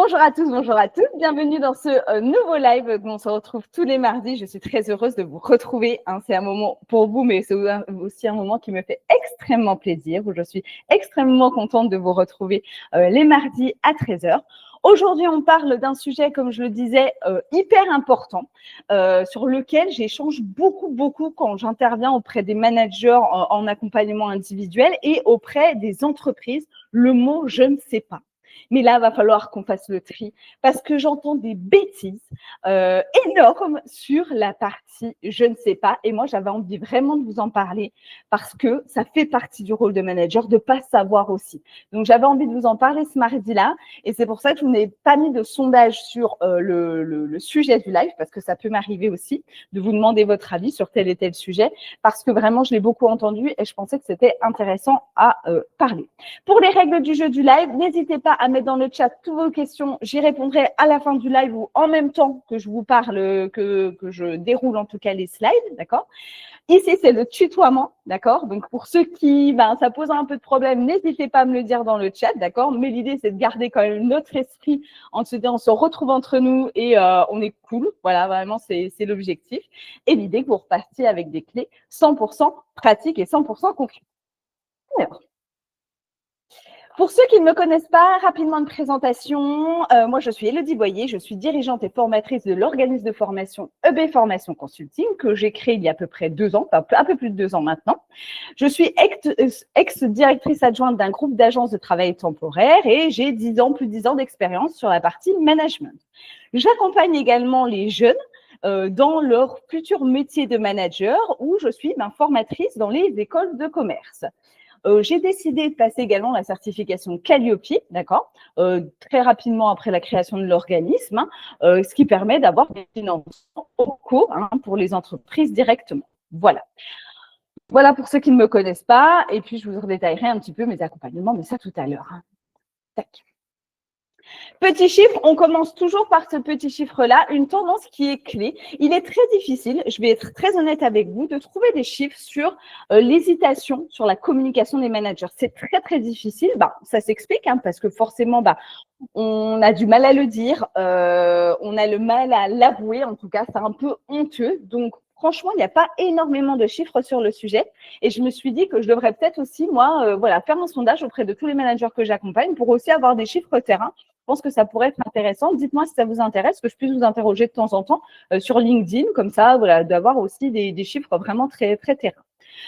Bonjour à tous, bonjour à toutes. Bienvenue dans ce nouveau live où on se retrouve tous les mardis. Je suis très heureuse de vous retrouver. C'est un moment pour vous, mais c'est aussi un moment qui me fait extrêmement plaisir, où je suis extrêmement contente de vous retrouver les mardis à 13h. Aujourd'hui, on parle d'un sujet, comme je le disais, hyper important, sur lequel j'échange beaucoup quand j'interviens auprès des managers en accompagnement individuel et auprès des entreprises. Le mot « je ne sais pas ». Mais là, il va falloir qu'on fasse le tri parce que j'entends des bêtises énormes sur la partie « je ne sais pas ». Et moi, j'avais envie vraiment de vous en parler parce que ça fait partie du rôle de manager de ne pas savoir aussi. Donc, j'avais envie de vous en parler ce mardi-là et c'est pour ça que je n'ai pas mis de sondage sur le sujet du live parce que ça peut m'arriver aussi de vous demander votre avis sur tel et tel sujet parce que vraiment, je l'ai beaucoup entendu et je pensais que c'était intéressant à parler. Pour les règles du jeu du live, n'hésitez pas à mettre dans le chat toutes vos questions. J'y répondrai à la fin du live ou en même temps que je vous parle, que je déroule en tout cas les slides, d'accord? Ici, c'est le tutoiement, d'accord? Donc, pour ceux qui, ça pose un peu de problème, n'hésitez pas à me le dire dans le chat, d'accord? Mais l'idée, c'est de garder quand même notre esprit en se disant, on se retrouve entre nous et on est cool. Voilà, vraiment, c'est l'objectif. Et l'idée que vous repartiez avec des clés 100% pratiques et 100% concrètes. Alors, pour ceux qui ne me connaissent pas, rapidement de présentation, moi je suis Élodie Boyer, je suis dirigeante et formatrice de l'organisme de formation EB Formation Consulting que j'ai créé il y a à peu près 2 ans, enfin un peu plus de 2 ans maintenant. Je suis ex-directrice adjointe d'un groupe d'agences de travail temporaire et j'ai plus de 10 ans d'expérience sur la partie management. J'accompagne également les jeunes dans leur futur métier de manager où je suis formatrice dans les écoles de commerce. J'ai décidé de passer également la certification Calliope, d'accord, très rapidement après la création de l'organisme, ce qui permet d'avoir des financements au cours pour les entreprises directement. Voilà. Voilà pour ceux qui ne me connaissent pas. Et puis, je vous redétaillerai un petit peu mes accompagnements, mais ça tout à l'heure. Tac. Petit chiffre, on commence toujours par ce petit chiffre-là, une tendance qui est clé. Il est très difficile, je vais être très honnête avec vous, de trouver des chiffres sur l'hésitation, sur la communication des managers. C'est très difficile. Ça s'explique parce que forcément, on a du mal à le dire, on a le mal à l'avouer. En tout cas, c'est un peu honteux. Donc, franchement, il n'y a pas énormément de chiffres sur le sujet. Et je me suis dit que je devrais peut-être aussi, moi, faire un sondage auprès de tous les managers que j'accompagne pour aussi avoir des chiffres terrain. Je pense que ça pourrait être intéressant. Dites-moi si ça vous intéresse, que je puisse vous interroger de temps en temps sur LinkedIn, comme ça, d'avoir aussi des chiffres vraiment très terrain.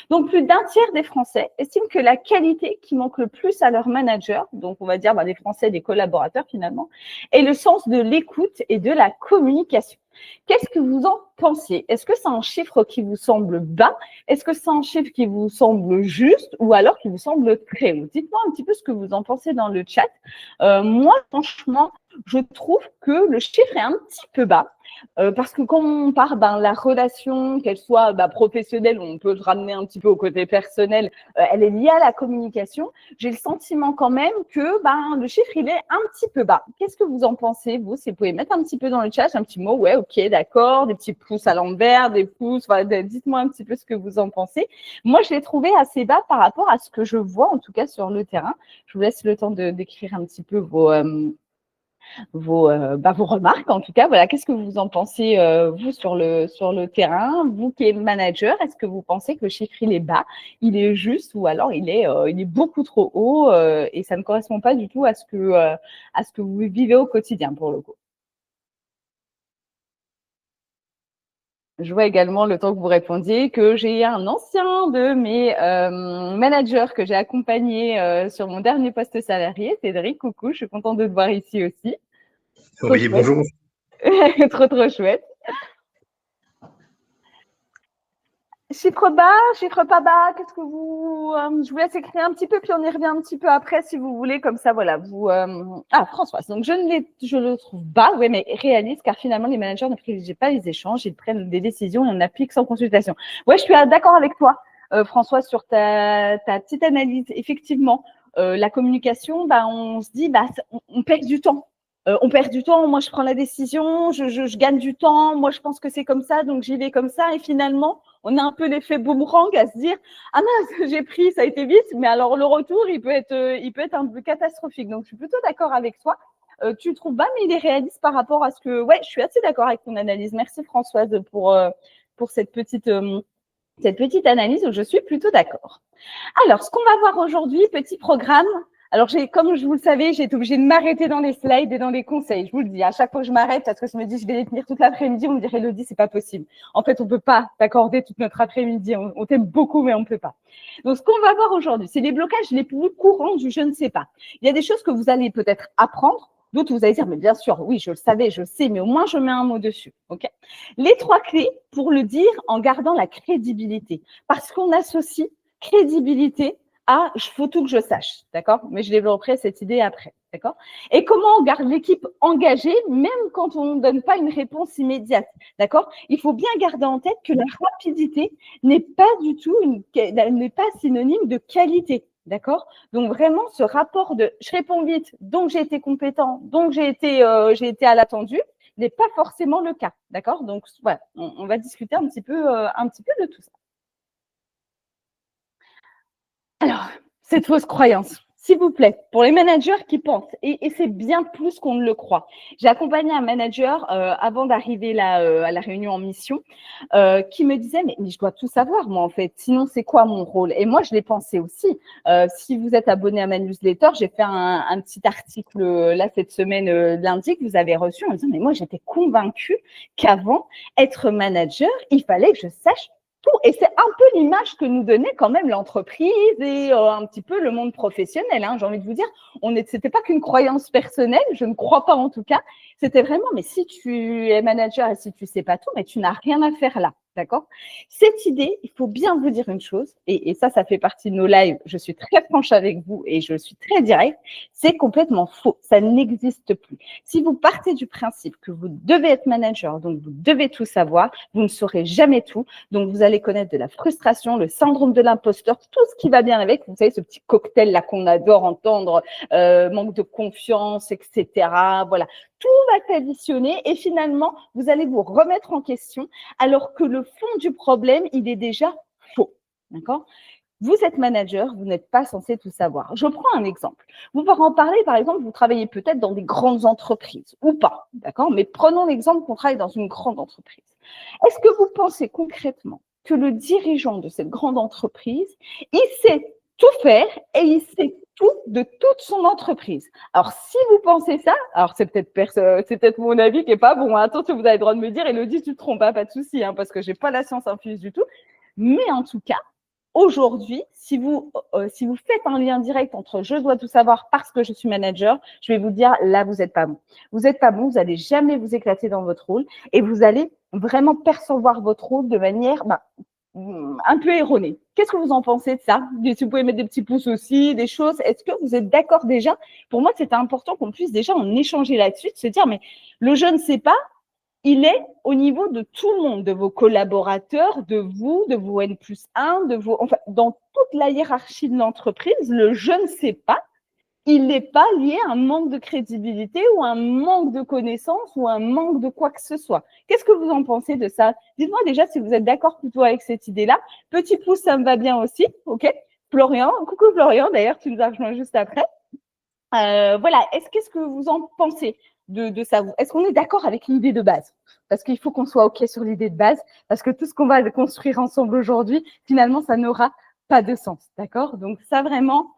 Donc, plus d'un tiers des Français estiment que la qualité qui manque le plus à leur manager, donc on va dire des Français, des collaborateurs finalement, est le sens de l'écoute et de la communication. Qu'est-ce que vous en pensez? Est-ce que c'est un chiffre qui vous semble bas? Est-ce que c'est un chiffre qui vous semble juste ou alors qui vous semble très haut? Dites-moi un petit peu ce que vous en pensez dans le chat. Moi, franchement, je trouve que le chiffre est un petit peu bas. Parce que quand on parle la relation, qu'elle soit professionnelle, on peut le ramener un petit peu au côté personnel, elle est liée à la communication. J'ai le sentiment quand même que le chiffre, il est un petit peu bas. Qu'est-ce que vous en pensez, vous? Si vous pouvez mettre un petit peu dans le chat, un petit mot, ouais, ok, d'accord, des petits pouces à l'envers, des pouces, dites-moi un petit peu ce que vous en pensez. Moi, je l'ai trouvé assez bas par rapport à ce que je vois, en tout cas sur le terrain. Je vous laisse le temps d'écrire un petit peu vos remarques. En tout cas, voilà, qu'est-ce que vous en pensez, vous, sur le terrain? Vous qui êtes manager, est-ce que vous pensez que le chiffre, il est bas, il est juste ou alors il est beaucoup trop haut et ça ne correspond pas du tout à ce que vous vivez au quotidien, pour le coup? Je vois également, le temps que vous répondiez, que j'ai un ancien de mes managers que j'ai accompagné sur mon dernier poste salarié, Cédric. Coucou, je suis contente de te voir ici aussi. Oui, bonjour. Trop chouette. Chiffre bas, chiffre pas bas, qu'est-ce que vous… je vous laisse écrire un petit peu, puis on y revient un petit peu après si vous voulez, comme ça, voilà. Françoise, donc je le trouve bas, oui, mais réaliste, car finalement, les managers ne privilégient pas les échanges, ils prennent des décisions et on applique sans consultation. Ouais, je suis d'accord avec toi, Françoise, sur ta petite analyse. Effectivement, la communication, on se dit, on perd du temps. On perd du temps, moi je prends la décision, je gagne du temps, moi je pense que c'est comme ça, donc j'y vais comme ça, et finalement, on a un peu l'effet boomerang à se dire « Ah mince, j'ai pris, ça a été vite », mais alors le retour, il peut être un peu catastrophique. Donc, je suis plutôt d'accord avec toi. tu le trouves bas, mais il est réaliste par rapport à ce que… Ouais, je suis assez d'accord avec ton analyse. Merci Françoise pour cette petite analyse où je suis plutôt d'accord. Alors, ce qu'on va voir aujourd'hui, petit programme. Alors, comme je vous le savez, j'ai été obligée de m'arrêter dans les slides et dans les conseils. Je vous le dis, à chaque fois que je m'arrête, parce que je me dis, je vais les tenir toute l'après-midi, on me dirait, Elodie, c'est pas possible. En fait, on peut pas t'accorder toute notre après-midi. On t'aime beaucoup, mais on peut pas. Donc, ce qu'on va voir aujourd'hui, c'est les blocages les plus courants du je ne sais pas. Il y a des choses que vous allez peut-être apprendre. D'autres, vous allez dire, mais bien sûr, oui, je le savais, je le sais, mais au moins, je mets un mot dessus. Okay, les 3 clés pour le dire en gardant la crédibilité. Parce qu'on associe crédibilité à « il faut tout que je sache », d'accord? Mais je développerai cette idée après, d'accord? Et comment on garde l'équipe engagée, même quand on ne donne pas une réponse immédiate, d'accord? Il faut bien garder en tête que la rapidité n'est pas du tout n'est pas synonyme de qualité, d'accord? Donc vraiment, ce rapport de « je réponds vite, donc j'ai été compétent, donc j'ai été à l'attendu », n'est pas forcément le cas, d'accord? Donc voilà, on va discuter un petit peu de tout ça. Alors, cette fausse croyance, s'il vous plaît, pour les managers qui pensent, et c'est bien plus qu'on ne le croit. J'ai accompagné un manager avant d'arriver là à la réunion en mission qui me disait mais je dois tout savoir moi en fait, sinon c'est quoi mon rôle? Et moi je l'ai pensé aussi. Si vous êtes abonné à ma newsletter, j'ai fait un petit article là cette semaine lundi que vous avez reçu en disant mais moi j'étais convaincue qu'avant être manager, il fallait que je sache tout. Et c'est un peu l'image que nous donnait quand même l'entreprise et un petit peu le monde professionnel. Hein. J'ai envie de vous dire, c'était pas qu'une croyance personnelle, je ne crois pas en tout cas. C'était vraiment, mais si tu es manager et si tu sais pas tout, mais tu n'as rien à faire là. D'accord? Cette idée, il faut bien vous dire une chose, et ça fait partie de nos lives, je suis très franche avec vous et je suis très directe, c'est complètement faux, ça n'existe plus. Si vous partez du principe que vous devez être manager, donc vous devez tout savoir, vous ne saurez jamais tout, donc vous allez connaître de la frustration, le syndrome de l'imposteur, tout ce qui va bien avec, vous savez, ce petit cocktail là qu'on adore entendre, manque de confiance, etc. Voilà, tout va s'additionner et finalement, vous allez vous remettre en question alors que le fond du problème, il est déjà faux. D'accord? Vous êtes manager, vous n'êtes pas censé tout savoir. Je prends un exemple. Vous pouvez en parler, par exemple, vous travaillez peut-être dans des grandes entreprises ou pas, d'accord? Mais prenons l'exemple qu'on travaille dans une grande entreprise. Est-ce que vous pensez concrètement que le dirigeant de cette grande entreprise, il sait tout faire et il sait tout de toute son entreprise? Alors, si vous pensez ça, alors c'est peut-être mon avis qui n'est pas bon. Attention, vous avez le droit de me dire, Elodie, tu te trompes, pas de souci, hein, parce que je n'ai pas la science infuse du tout. Mais en tout cas, aujourd'hui, si vous faites un lien direct entre je dois tout savoir parce que je suis manager, je vais vous dire, là, vous n'êtes pas bon. Vous n'êtes pas bon, vous n'allez jamais vous éclater dans votre rôle et vous allez vraiment percevoir votre rôle de manière un peu erronée. Qu'est-ce que vous en pensez de ça? Si vous pouvez mettre des petits pouces aussi, des choses. Est-ce que vous êtes d'accord déjà? Pour moi, c'était important qu'on puisse déjà en échanger là-dessus, de se dire, mais le je ne sais pas, il est au niveau de tout le monde, de vos collaborateurs, de vos N+1, enfin, dans toute la hiérarchie de l'entreprise, le je ne sais pas, il n'est pas lié à un manque de crédibilité ou un manque de connaissances ou un manque de quoi que ce soit. Qu'est-ce que vous en pensez de ça? Dites-moi déjà si vous êtes d'accord plutôt avec cette idée-là. Petit pouce, ça me va bien aussi, ok? Florian, coucou Florian, d'ailleurs, tu nous as rejoint juste après. Voilà, qu'est-ce que vous en pensez de ça? Est-ce qu'on est d'accord avec l'idée de base? Parce qu'il faut qu'on soit OK sur l'idée de base, parce que tout ce qu'on va construire ensemble aujourd'hui, finalement, ça n'aura pas de sens, d'accord? Donc ça, vraiment,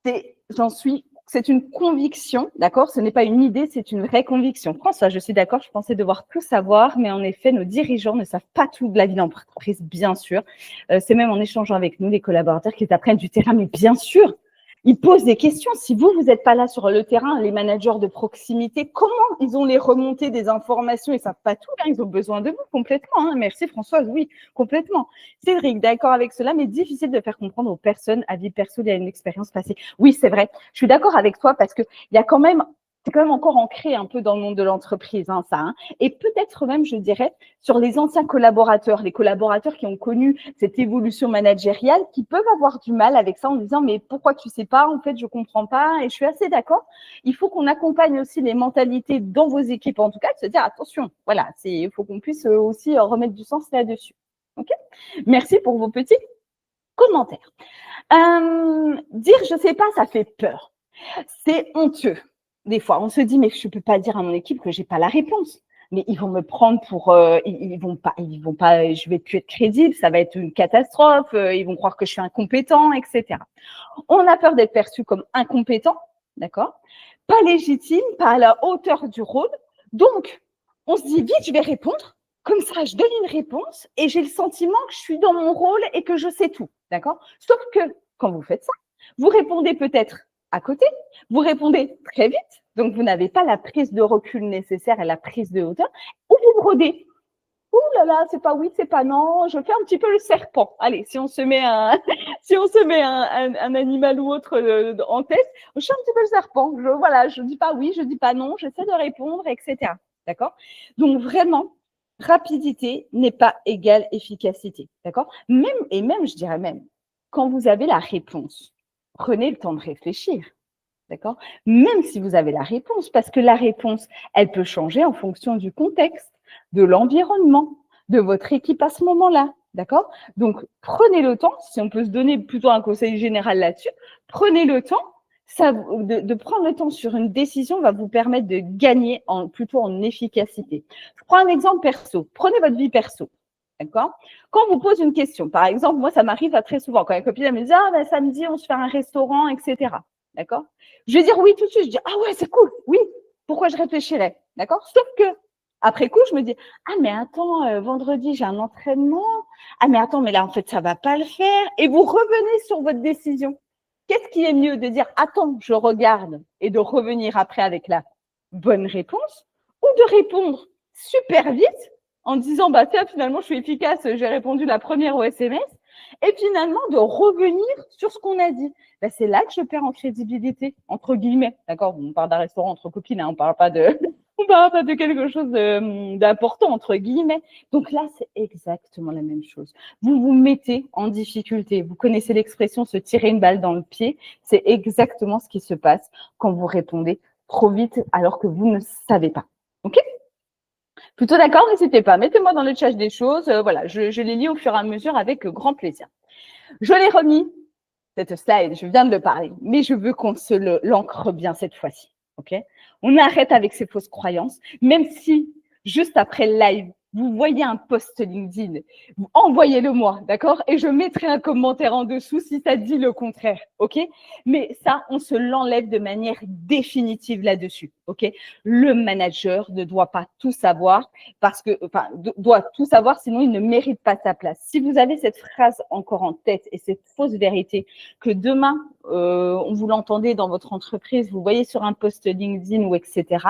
c'est une conviction, d'accord? Ce n'est pas une idée, c'est une vraie conviction. François, je suis d'accord, je pensais devoir tout savoir, mais en effet, nos dirigeants ne savent pas tout de la vie d'entreprise, bien sûr. C'est même en échangeant avec nous, les collaborateurs, qu'ils apprennent du terrain, mais bien sûr, ils posent des questions. Si vous n'êtes pas là sur le terrain, les managers de proximité, comment ils ont les remontées des informations? Ils ne savent pas tout, hein, ils ont besoin de vous complètement. Hein. Merci Françoise, oui, complètement. Cédric, d'accord avec cela, mais difficile de faire comprendre aux personnes à vie perso, il y a une expérience passée. Oui, c'est vrai, je suis d'accord avec toi parce qu'il y a quand même… C'est quand même encore ancré un peu dans le monde de l'entreprise, hein, ça. Hein. Et peut-être même, je dirais, sur les anciens collaborateurs, les collaborateurs qui ont connu cette évolution managériale, qui peuvent avoir du mal avec ça en disant « mais pourquoi tu ne sais pas? En fait, je ne comprends pas. » Et je suis assez d'accord. Il faut qu'on accompagne aussi les mentalités dans vos équipes, en tout cas, de se dire « attention, voilà, il faut qu'on puisse aussi remettre du sens là-dessus. » Okay. Merci pour vos petits commentaires. Dire « je ne sais pas », ça fait peur. C'est honteux. des fois, on se dit, mais je ne peux pas dire à mon équipe que je n'ai pas la réponse. Mais ils vont me prendre pour, ils vont pas, je vais plus être crédible, ça va être une catastrophe, ils vont croire que je suis incompétent, etc. On a peur d'être perçu comme incompétent, d'accord? Pas légitime, pas à la hauteur du rôle. Donc, on se dit vite, je vais répondre. Comme ça, je donne une réponse et j'ai le sentiment que je suis dans mon rôle et que je sais tout, d'accord? Sauf que quand vous faites ça, vous répondez peut-être à côté, vous répondez très vite, donc vous n'avez pas la prise de recul nécessaire et la prise de hauteur, ou vous brodez. Ouh là là, c'est pas oui, c'est pas non, je fais un petit peu le serpent. Allez, si on se met un animal ou autre en tête, je fais un petit peu le serpent. Je dis pas oui, je dis pas non, j'essaie de répondre, etc. D'accord? Donc vraiment, rapidité n'est pas égale efficacité. D'accord? Même, je dirais même, quand vous avez la réponse, prenez le temps de réfléchir. D'accord? Même si vous avez la réponse, parce que la réponse, elle peut changer en fonction du contexte, de l'environnement, de votre équipe à ce moment-là. D'accord? Donc, prenez le temps, si on peut se donner plutôt un conseil général là-dessus, prenez le temps, de prendre le temps sur une décision va vous permettre de gagner plutôt en efficacité. Je prends un exemple perso. Prenez votre vie perso. D'accord? Quand on vous pose une question, par exemple, moi, ça m'arrive très souvent. Quand une copine elle me dit « Ah, ben, samedi, on se fait un restaurant, etc. » D'accord? Je vais dire oui tout de suite. Je dis « Ah ouais, c'est cool. Oui. Pourquoi je réfléchirais? » D'accord? Sauf que, après coup, je me dis « Ah, mais attends, vendredi, j'ai un entraînement. Ah, mais attends, mais là, en fait, ça ne va pas le faire. » Et vous revenez sur votre décision. Qu'est-ce qui est mieux de dire « Attends, je regarde » et de revenir après avec la bonne réponse ou de répondre super vite en disant bah tiens, finalement, je suis efficace, j'ai répondu la première au SMS et finalement de revenir sur ce qu'on a dit. Ben, c'est là que je perds en crédibilité, entre guillemets. D'accord? On parle d'un restaurant entre copines, hein, on ne parle pas de quelque chose d'important, entre guillemets. Donc là, c'est exactement la même chose. Vous vous mettez en difficulté. Vous connaissez l'expression se tirer une balle dans le pied. C'est exactement ce qui se passe quand vous répondez trop vite alors que vous ne savez pas. OK? Plutôt d'accord? N'hésitez pas. Mettez-moi dans le chat des choses. Voilà, je les lis au fur et à mesure avec grand plaisir. Je l'ai remis, cette slide, je viens de le parler, mais je veux qu'on se l'ancre bien cette fois-ci. OK? On arrête avec ces fausses croyances, même si juste après le live, vous voyez un post LinkedIn, envoyez-le moi, d'accord? Et je mettrai un commentaire en dessous si ça dit le contraire, OK? Mais ça, on se l'enlève de manière définitive là-dessus, OK? Le manager ne doit pas tout savoir doit tout savoir, sinon il ne mérite pas sa place. Si vous avez cette phrase encore en tête et cette fausse vérité que demain, vous l'entendez dans votre entreprise, vous voyez sur un post LinkedIn ou etc.,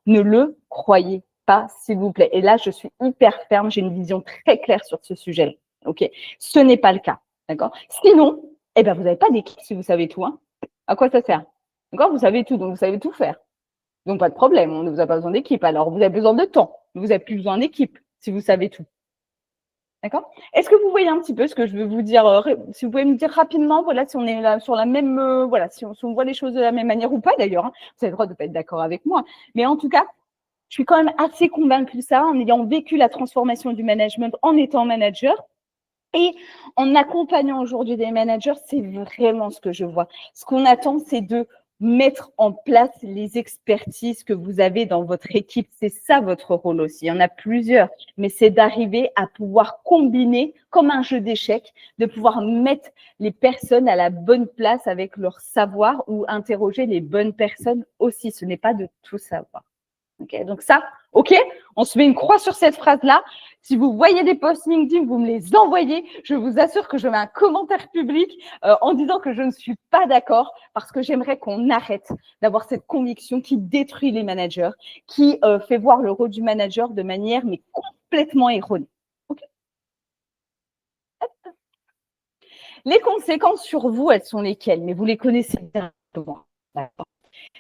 ne le croyez pas, s'il vous plaît. Et là, je suis hyper ferme, j'ai une vision très claire sur ce sujet-là. OK? Ce n'est pas le cas. D'accord? Sinon, eh ben, vous n'avez pas d'équipe si vous savez tout. Hein. À quoi ça sert? D'accord? Vous savez tout, donc vous savez tout faire. Donc, pas de problème, on ne vous a pas besoin d'équipe. Alors, vous avez besoin de temps. Vous n'avez plus besoin d'équipe si vous savez tout. D'accord? Est-ce que vous voyez un petit peu ce que je veux vous dire? Si vous pouvez me dire rapidement, voilà, si on est là sur la même, voilà, si on voit les choses de la même manière ou pas d'ailleurs. Hein, vous avez le droit de ne pas être d'accord avec moi. Mais en tout cas, je suis quand même assez convaincue de ça en ayant vécu la transformation du management en étant manager. Et en accompagnant aujourd'hui des managers, c'est vraiment ce que je vois. Ce qu'on attend, c'est de mettre en place les expertises que vous avez dans votre équipe. C'est ça votre rôle aussi. Il y en a plusieurs, mais c'est d'arriver à pouvoir combiner, comme un jeu d'échecs, de pouvoir mettre les personnes à la bonne place avec leur savoir ou interroger les bonnes personnes aussi. Ce n'est pas de tout savoir. Okay, donc ça, OK, on se met une croix sur cette phrase-là. Si vous voyez des posts LinkedIn, vous me les envoyez. Je vous assure que je mets un commentaire public en disant que je ne suis pas d'accord parce que j'aimerais qu'on arrête d'avoir cette conviction qui détruit les managers, qui fait voir le rôle du manager de manière mais complètement erronée. Okay. Les conséquences sur vous, elles sont lesquelles? Mais vous les connaissez directement.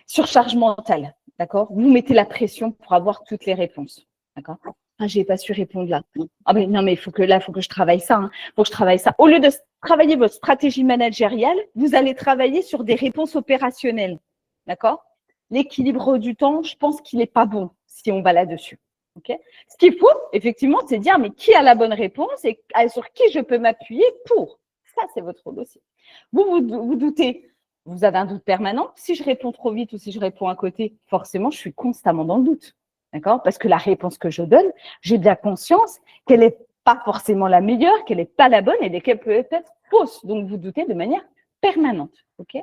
Surcharge mentale. D'accord? Vous mettez la pression pour avoir toutes les réponses. D'accord? Ah, j'ai pas su répondre là. Ah ben non, mais il faut que je travaille ça. Hein. Faut que je travaille ça. Au lieu de travailler votre stratégie managériale, vous allez travailler sur des réponses opérationnelles. D'accord? L'équilibre du temps, je pense qu'il n'est pas bon si on va là-dessus. Okay? Ce qu'il faut, effectivement, c'est dire mais qui a la bonne réponse et sur qui je peux m'appuyer pour. Ça, c'est votre rôle aussi. Vous doutez vous avez un doute permanent. Si je réponds trop vite ou si je réponds à côté, forcément, je suis constamment dans le doute. D'accord? Parce que la réponse que je donne, j'ai bien conscience qu'elle n'est pas forcément la meilleure, qu'elle n'est pas la bonne et qu'elle peut être fausse. Donc, vous doutez de manière permanente. Ok?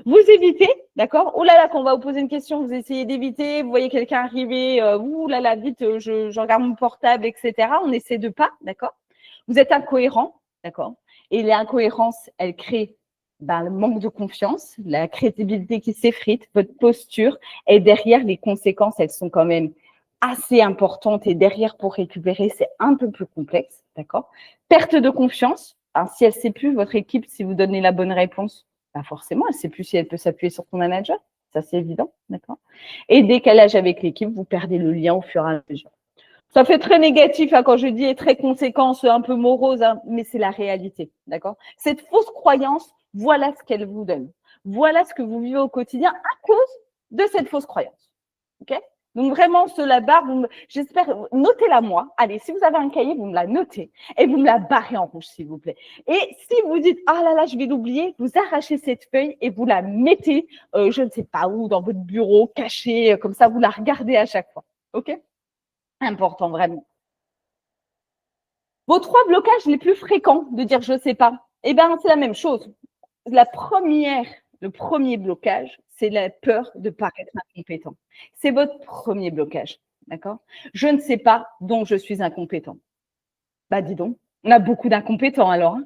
Vous évitez, d'accord? Oh là là, quand on va vous poser une question, vous essayez d'éviter, vous voyez quelqu'un arriver, ouh là là, vite, je regarde mon portable, etc. On essaie de pas, d'accord? Vous êtes incohérent, d'accord? Et l'incohérence, elle crée le manque de confiance, la crédibilité qui s'effrite, votre posture, et derrière, les conséquences, elles sont quand même assez importantes et derrière, pour récupérer, c'est un peu plus complexe, d'accord? Perte de confiance, si elle ne sait plus, votre équipe, si vous donnez la bonne réponse, forcément, elle ne sait plus si elle peut s'appuyer sur son manager, ça c'est évident, d'accord? Et décalage avec l'équipe, vous perdez le lien au fur et à mesure. Ça fait très négatif quand je dis et très conséquence, un peu morose, mais c'est la réalité, d'accord? Cette fausse croyance, voilà ce qu'elle vous donne. Voilà ce que vous vivez au quotidien à cause de cette fausse croyance, ok? Donc vraiment, cela barre, j'espère, notez-la moi. Allez, si vous avez un cahier, vous me la notez et vous me la barrez en rouge, s'il vous plaît. Et si vous dites, ah là là, je vais l'oublier, vous arrachez cette feuille et vous la mettez, je ne sais pas où, dans votre bureau, cachée, comme ça, vous la regardez à chaque fois, ok? Important, vraiment. Vos 3 blocages les plus fréquents de dire je ne sais pas, eh bien, c'est la même chose. Le premier blocage, c'est la peur de paraître incompétent. C'est votre premier blocage, d'accord? Je ne sais pas, donc je suis incompétent. Dis donc, on a beaucoup d'incompétents alors. Hein.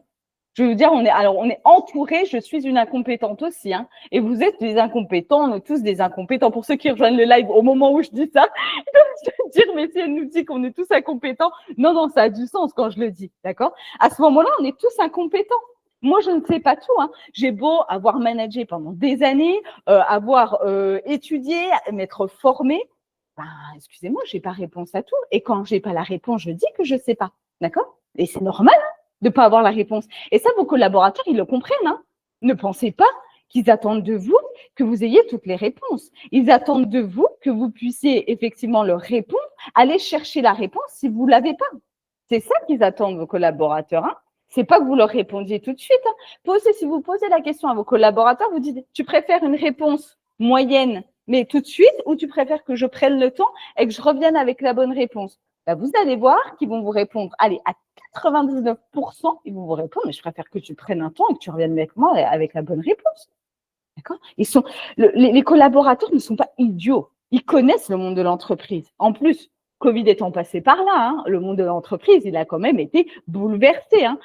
Je veux dire, on est entouré, je suis une incompétente aussi, hein, et vous êtes des incompétents, on est tous des incompétents. Pour ceux qui rejoignent le live au moment où je dis ça, ils doivent se dire, mais si elle nous dit qu'on est tous incompétents, non, ça a du sens quand je le dis, d'accord? À ce moment-là, on est tous incompétents. Moi, je ne sais pas tout. Hein. J'ai beau avoir managé pendant des années, avoir étudié, m'être formée, excusez-moi, je n'ai pas réponse à tout. Et quand je n'ai pas la réponse, je dis que je ne sais pas, d'accord? Et c'est normal, hein, de ne pas avoir la réponse. Et ça, vos collaborateurs, ils le comprennent. Hein. Ne pensez pas qu'ils attendent de vous que vous ayez toutes les réponses. Ils attendent de vous que vous puissiez effectivement leur répondre, aller chercher la réponse si vous ne l'avez pas. C'est ça qu'ils attendent, vos collaborateurs. Hein. Ce n'est pas que vous leur répondiez tout de suite. Hein. Si vous posez la question à vos collaborateurs, vous dites, tu préfères une réponse moyenne, mais tout de suite, ou tu préfères que je prenne le temps et que je revienne avec la bonne réponse? Vous allez voir qu'ils vont vous répondre, allez, à 99%, ils vont vous répondre, mais je préfère que tu prennes un temps et que tu reviennes avec moi avec la bonne réponse. D'accord? Les collaborateurs ne sont pas idiots. Ils connaissent le monde de l'entreprise. En plus, Covid étant passé par là, hein, le monde de l'entreprise, il a quand même été bouleversé. Hein.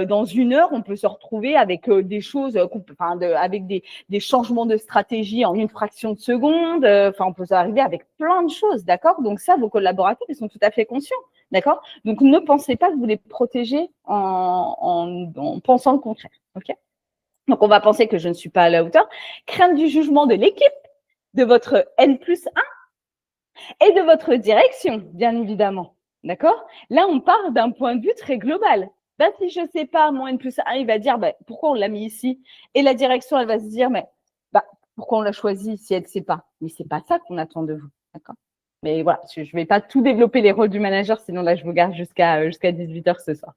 Dans une heure, on peut se retrouver avec des choses, avec des changements de stratégie en une fraction de seconde. On peut arriver avec plein de choses, d'accord? Donc ça, vos collaborateurs, ils sont tout à fait conscients, d'accord? Donc ne pensez pas que vous les protégez en pensant le contraire, ok? Donc, on va penser que je ne suis pas à la hauteur. Crainte du jugement de l'équipe, de votre N+1 et de votre direction, bien évidemment. D'accord? Là, on part d'un point de vue très global. Si je ne sais pas, mon N+1, il va dire pourquoi on l'a mis ici? Et la direction, elle va se dire pourquoi on l'a choisi si elle ne sait pas? Mais ce n'est pas ça qu'on attend de vous. D'accord? Mais voilà, je ne vais pas tout développer les rôles du manager, sinon là, je vous garde jusqu'à 18h ce soir.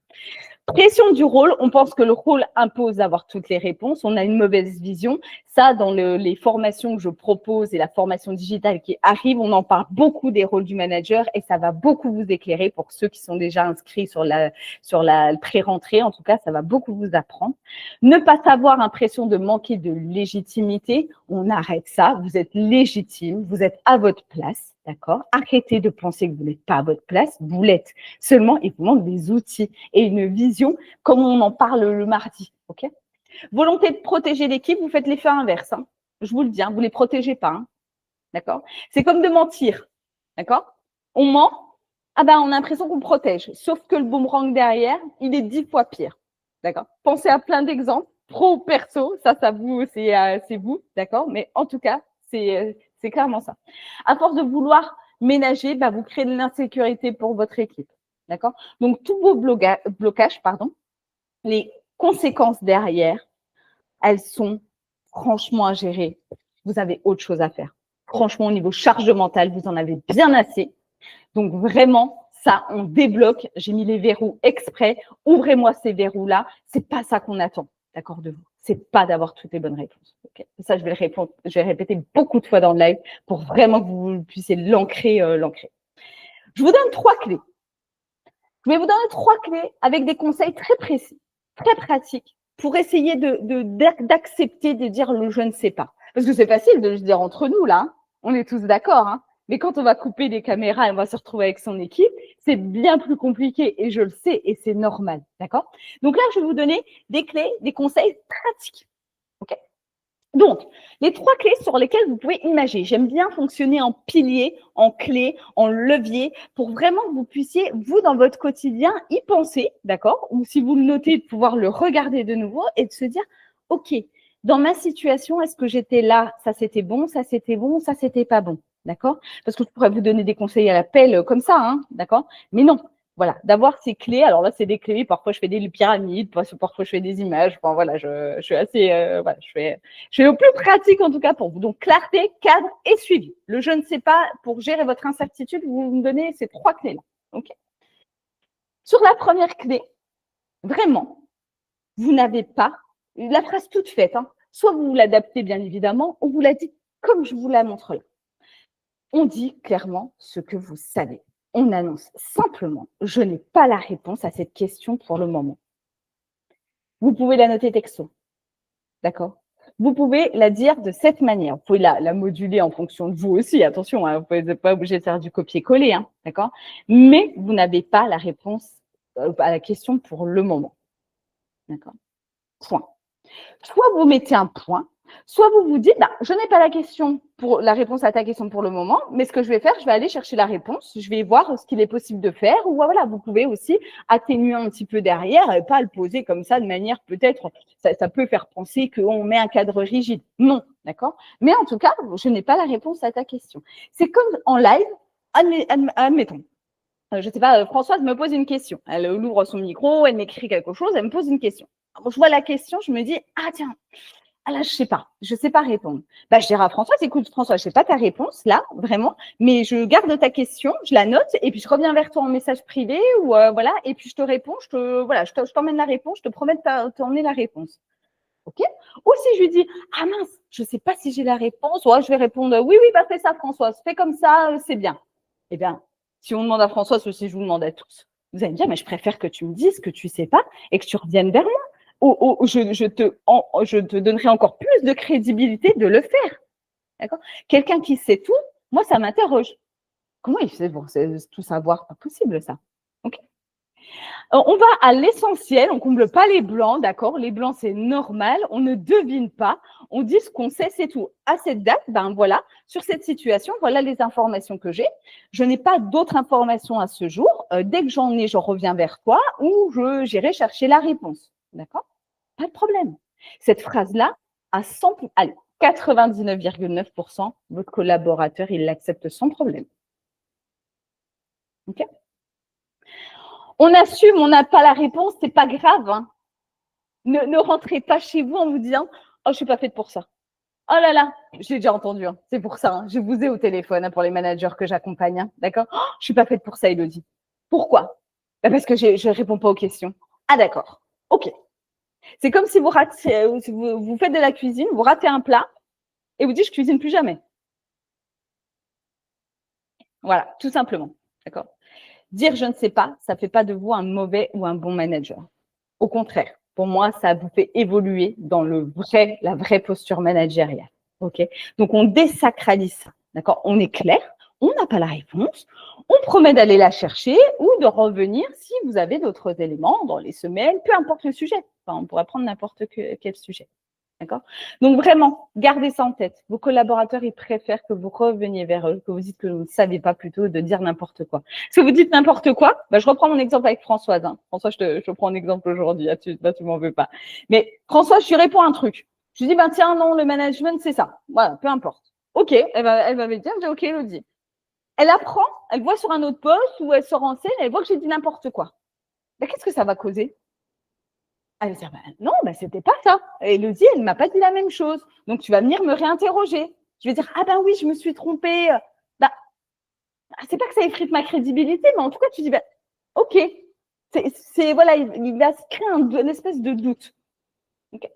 Pression du rôle, on pense que le rôle impose d'avoir toutes les réponses, on a une mauvaise vision. Ça, dans les formations que je propose et la formation digitale qui arrive, on en parle beaucoup des rôles du manager et ça va beaucoup vous éclairer pour ceux qui sont déjà inscrits sur la pré-rentrée. En tout cas, ça va beaucoup vous apprendre. Ne pas avoir l'impression de manquer de légitimité, on arrête ça. Vous êtes légitime, vous êtes à votre place. D'accord? Arrêtez de penser que vous n'êtes pas à votre place, vous l'êtes. Seulement, il vous manque des outils et une vision comme on en parle le mardi. Ok? Volonté de protéger l'équipe, vous faites l'effet inverse. Hein. Je vous le dis, hein, vous ne les protégez pas. Hein. D'accord? C'est comme de mentir. D'accord? On ment, on a l'impression qu'on protège. Sauf que le boomerang derrière, il est 10 fois pire. D'accord? Pensez à plein d'exemples, pro ou perso, ça vous, c'est vous. D'accord? Mais en tout cas, c'est clairement ça. À force de vouloir ménager, vous créez de l'insécurité pour votre équipe. D'accord? Donc, tous vos blocages, les conséquences derrière, elles sont franchement à gérer. Vous avez autre chose à faire. Franchement, au niveau charge mentale, vous en avez bien assez. Donc, vraiment, ça, on débloque. J'ai mis les verrous exprès. Ouvrez-moi ces verrous-là. C'est pas ça qu'on attend, d'accord, de vous. c'est pas d'avoir toutes les bonnes réponses. Okay, ça, je vais répéter beaucoup de fois dans le live pour vraiment que vous puissiez l'ancrer. Je vous donne 3 clés. Je vais vous donner 3 clés avec des conseils très précis, très pratiques, pour essayer d'accepter de dire le je ne sais pas. Parce que c'est facile de le dire entre nous, là. Hein. On est tous d'accord. Hein. Mais quand on va couper les caméras et on va se retrouver avec son équipe, c'est bien plus compliqué et je le sais et c'est normal. D'accord? Donc là, je vais vous donner des clés, des conseils pratiques. OK? Donc, les 3 clés sur lesquelles vous pouvez imager. J'aime bien fonctionner en pilier, en clé, en levier, pour vraiment que vous puissiez, vous, dans votre quotidien, y penser, d'accord? Ou si vous le notez, de pouvoir le regarder de nouveau et de se dire, OK, dans ma situation, est-ce que j'étais là, ça c'était bon, ça c'était bon, ça c'était pas bon, d'accord? Parce que je pourrais vous donner des conseils à l'appel comme ça, hein, d'accord? Mais non, voilà, d'avoir ces clés. Alors là, c'est des clés. Parfois, je fais des pyramides, parfois, je fais des images. Enfin, voilà, je suis assez, voilà, je fais au plus pratique en tout cas pour vous. Donc, clarté, cadre et suivi. Le je ne sais pas, pour gérer votre incertitude, vous me donnez ces 3 clés-là. Okay. Sur la première clé, vraiment, vous n'avez pas la phrase toute faite. Hein. Soit vous l'adaptez bien évidemment, ou vous la dites comme je vous la montre là. On dit clairement ce que vous savez. On annonce simplement, je n'ai pas la réponse à cette question pour le moment. Vous pouvez la noter texto, d'accord? Vous pouvez la dire de cette manière. Vous pouvez la moduler en fonction de vous aussi, attention, hein, vous n'êtes pas obligé de faire du copier-coller, hein, d'accord? Mais vous n'avez pas la réponse à la question pour le moment, d'accord? Point. Soit vous mettez un point, soit vous vous dites, je n'ai pas la réponse à ta question pour le moment, mais ce que je vais faire, je vais aller chercher la réponse, je vais voir ce qu'il est possible de faire, ou voilà, vous pouvez aussi atténuer un petit peu derrière et pas le poser comme ça de manière peut-être, ça peut faire penser qu'on met un cadre rigide. Non, d'accord? Mais en tout cas, je n'ai pas la réponse à ta question. C'est comme en live, admettons. Je ne sais pas, Françoise me pose une question. Elle ouvre son micro, elle m'écrit quelque chose, elle me pose une question. Je vois la question, je me dis, tiens, là, je sais pas répondre. Je dirais à Françoise, écoute, Françoise, je sais pas ta réponse, là, vraiment, mais je garde ta question, je la note, et puis je reviens vers toi en message privé, ou voilà, et puis je te réponds, je t'emmène la réponse, je te promets de t'emmener la réponse. OK? Ou si je lui dis, mince, je sais pas si j'ai la réponse, je vais répondre, oui, fais ça, Françoise, fais comme ça, c'est bien. Eh bien, si on demande à Françoise ou si je vous demande à tous, vous allez me dire, mais je préfère que tu me dises que tu ne sais pas et que tu reviennes vers moi. Je te donnerai encore plus de crédibilité de le faire. D'accord? Quelqu'un qui sait tout, moi, ça m'interroge. Comment il fait pour tout savoir? Pas possible, ça. OK? On va à l'essentiel, on ne comble pas les blancs, d'accord? Les blancs, c'est normal, on ne devine pas, on dit ce qu'on sait, c'est tout. À cette date, voilà, sur cette situation, voilà les informations que j'ai. Je n'ai pas d'autres informations à ce jour. Dès que j'en ai, je reviens vers toi ou j'irai chercher la réponse, d'accord? Pas de problème. Cette phrase-là, à 99,9%, votre collaborateur, il l'accepte sans problème. OK? On assume, on n'a pas la réponse, c'est pas grave. Hein. Ne rentrez pas chez vous en vous disant « Oh, je ne suis pas faite pour ça. Oh là là, j'ai déjà entendu, hein. C'est pour ça. Hein. Je vous ai au téléphone pour les managers que j'accompagne. Hein. D'accord? Oh, je ne suis pas faite pour ça, Élodie. Pourquoi? Parce que je ne réponds pas aux questions. Ah d'accord. OK. C'est comme si vous ratez, vous faites de la cuisine, vous ratez un plat et vous dites « Je ne cuisine plus jamais. » Voilà, tout simplement. D'accord? Dire « Je ne sais pas », ça ne fait pas de vous un mauvais ou un bon manager. Au contraire. Pour moi, ça vous fait évoluer dans la vraie posture managériale. OK? Donc, on désacralise ça. D'accord? On est clair, on n'a pas la réponse, on promet d'aller la chercher ou de revenir si vous avez d'autres éléments dans les semaines, peu importe le sujet. Enfin, on pourrait prendre n'importe quel sujet. D'accord? Donc, vraiment, gardez ça en tête. Vos collaborateurs, ils préfèrent que vous reveniez vers eux, que vous dites que vous ne savez pas plutôt de dire n'importe quoi. Si vous dites n'importe quoi, je reprends mon exemple avec Françoise. Hein. Françoise, je prends un exemple aujourd'hui. Tu m'en veux pas. Mais Françoise, je lui réponds un truc. Je lui dis, tiens, non, le management, c'est ça. Voilà, peu importe. OK, elle va me dire, OK, Elodie. Elle apprend, elle voit sur un autre poste ou elle se renseigne, elle voit que j'ai dit n'importe quoi. Qu'est-ce que ça va causer? Elle va dire, non, c'était pas ça. Et Elodie, elle ne m'a pas dit la même chose. Donc, tu vas venir me réinterroger. Je vais dire, oui, je me suis trompée. C'est pas que ça effrite ma crédibilité, mais en tout cas, tu dis, OK. Voilà, il va se créer une espèce de doute. Okay.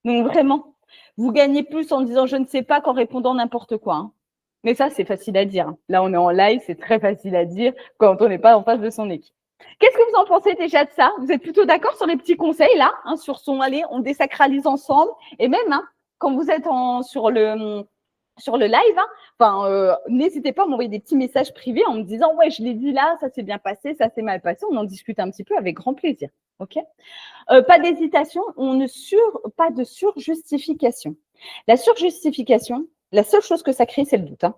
Donc, vraiment, vous gagnez plus en disant « je ne sais pas » qu'en répondant n'importe quoi. Hein. Mais ça, c'est facile à dire. Là, on est en live, c'est très facile à dire quand on n'est pas en face de son équipe. Qu'est-ce que vous en pensez déjà de ça? Vous êtes plutôt d'accord sur les petits conseils là, hein, sur son allez, on désacralise ensemble. Et même hein, quand vous êtes sur le live, hein, n'hésitez pas à m'envoyer des petits messages privés en me disant ouais, je l'ai dit là, ça s'est bien passé, ça s'est mal passé. On en discute un petit peu avec grand plaisir. Ok. Pas d'hésitation, pas de surjustification. La surjustification, la seule chose que ça crée, c'est le doute. Hein.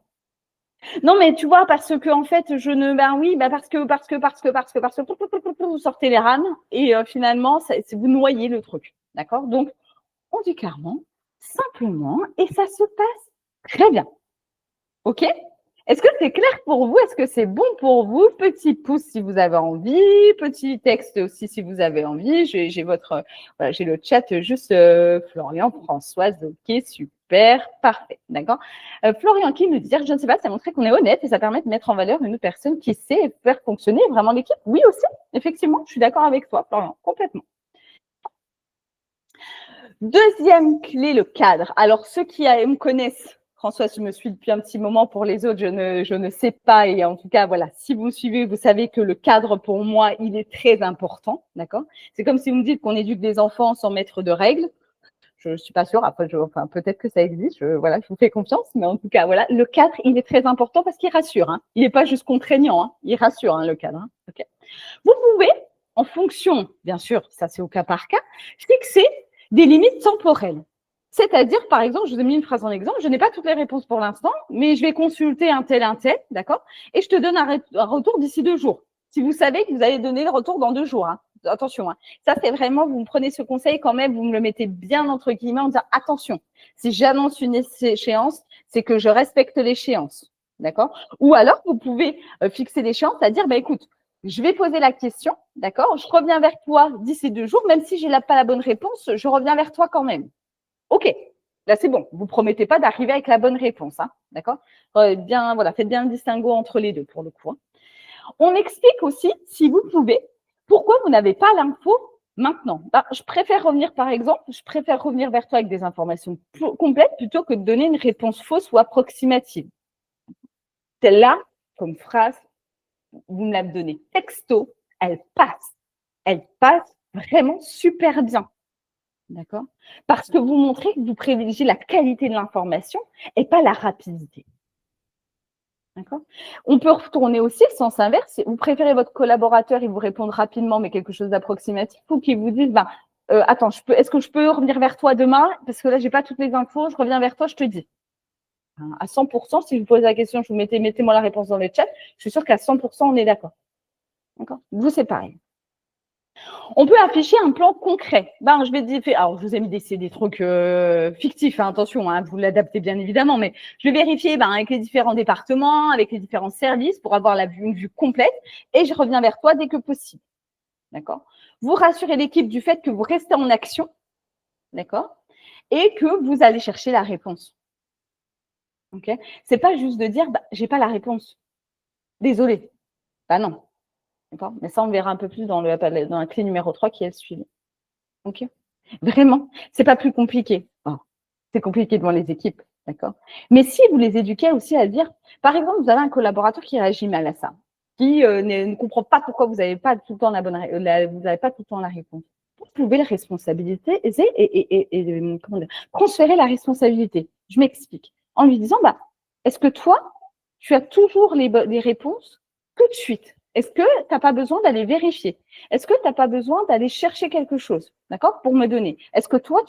Non, mais tu vois, parce que en fait, je ne, ben oui, ben parce que, vous sortez les rames et finalement, vous noyez le truc, d'accord? Donc, on dit clairement, simplement, et ça se passe très bien, ok? Est-ce que c'est clair pour vous? Est-ce que c'est bon pour vous? Petit pouce si vous avez envie, petit texte aussi si vous avez envie. J'ai j'ai le chat juste Florian, Françoise, ok, super, parfait, d'accord. Florian qui nous dit, je ne sais pas, ça montre qu'on est honnête et ça permet de mettre en valeur une autre personne qui sait faire fonctionner vraiment l'équipe. Oui aussi, effectivement, je suis d'accord avec toi, Florian, complètement. Deuxième clé, le cadre. Alors ceux qui me connaissent. François, je me suis depuis un petit moment. Pour les autres, je ne sais pas. Et en tout cas, voilà, si vous me suivez, vous savez que le cadre, pour moi, il est très important. D'accord? C'est comme si vous me dites qu'on éduque des enfants sans mettre de règles. Je ne suis pas sûre. Après, peut-être que ça existe. Voilà, je vous fais confiance. Mais en tout cas, voilà, le cadre, il est très important parce qu'il rassure. Hein. Il n'est pas juste contraignant. Hein. Il rassure, hein, le cadre. Hein. Okay. Vous pouvez, en fonction, bien sûr, ça c'est au cas par cas, fixer des limites temporelles. C'est-à-dire, par exemple, je vous ai mis une phrase en exemple, je n'ai pas toutes les réponses pour l'instant, mais je vais consulter un tel, d'accord? Et je te donne un retour d'ici 2 jours. Si vous savez que vous allez donner le retour dans 2 jours, hein. Attention, hein. Ça c'est vraiment, vous me prenez ce conseil quand même, vous me le mettez bien entre guillemets en disant attention, si j'annonce une échéance, c'est que je respecte l'échéance, d'accord? Ou alors, vous pouvez fixer l'échéance, c'est-à-dire, bah, écoute, je vais poser la question, d'accord? Je reviens vers toi d'ici 2 jours, même si je n'ai pas la bonne réponse, je reviens vers toi quand même. OK, là c'est bon. Vous ne promettez pas d'arriver avec la bonne réponse, hein, d'accord? Bien, voilà, faites bien le distinguo entre les deux pour le coup. Hein. On explique aussi, si vous pouvez, pourquoi vous n'avez pas l'info maintenant. Ben, je préfère revenir, par exemple, vers toi avec des informations complètes plutôt que de donner une réponse fausse ou approximative. Celle-là, comme phrase, vous me la donnez texto, elle passe vraiment super bien. D'accord? Parce que vous montrez que vous privilégiez la qualité de l'information et pas la rapidité. D'accord? On peut retourner aussi, sens inverse, vous préférez votre collaborateur, il vous répond rapidement, mais quelque chose d'approximatif, ou qu'il vous dise, ben, attends, est-ce que je peux revenir vers toi demain? Parce que là, j'ai pas toutes les infos, je reviens vers toi, je te dis. À 100%, si je vous pose la question, je vous mettez-moi la réponse dans le chat, je suis sûre qu'à 100%, on est d'accord. D'accord? Vous, c'est pareil. On peut afficher un plan concret. Ben, je vais dire, alors je vous ai mis des trucs fictifs, hein, attention, hein, vous l'adaptez bien évidemment, mais je vais vérifier avec les différents départements, avec les différents services pour avoir une vue complète et je reviens vers toi dès que possible. D'accord? Vous rassurez l'équipe du fait que vous restez en action, d'accord? Et que vous allez chercher la réponse. Ok? C'est pas juste de dire, j'ai pas la réponse. Désolé. Bah non. D'accord? Mais ça, on verra un peu plus dans la clé numéro 3 qui est le suivi. Ok? Vraiment, c'est pas plus compliqué. Oh, c'est compliqué devant les équipes, d'accord? Mais si vous les éduquez aussi à dire, par exemple, vous avez un collaborateur qui réagit mal à ça, qui ne comprend pas pourquoi vous n'avez pas tout le temps vous n'avez pas tout le temps la réponse. Vous pouvez le responsabiliser et transférer la responsabilité. Je m'explique. En lui disant, est-ce que toi, tu as toujours les réponses tout de suite? Est-ce que tu n'as pas besoin d'aller vérifier? Est-ce que tu n'as pas besoin d'aller chercher quelque chose, d'accord, pour me donner? Est-ce que toi,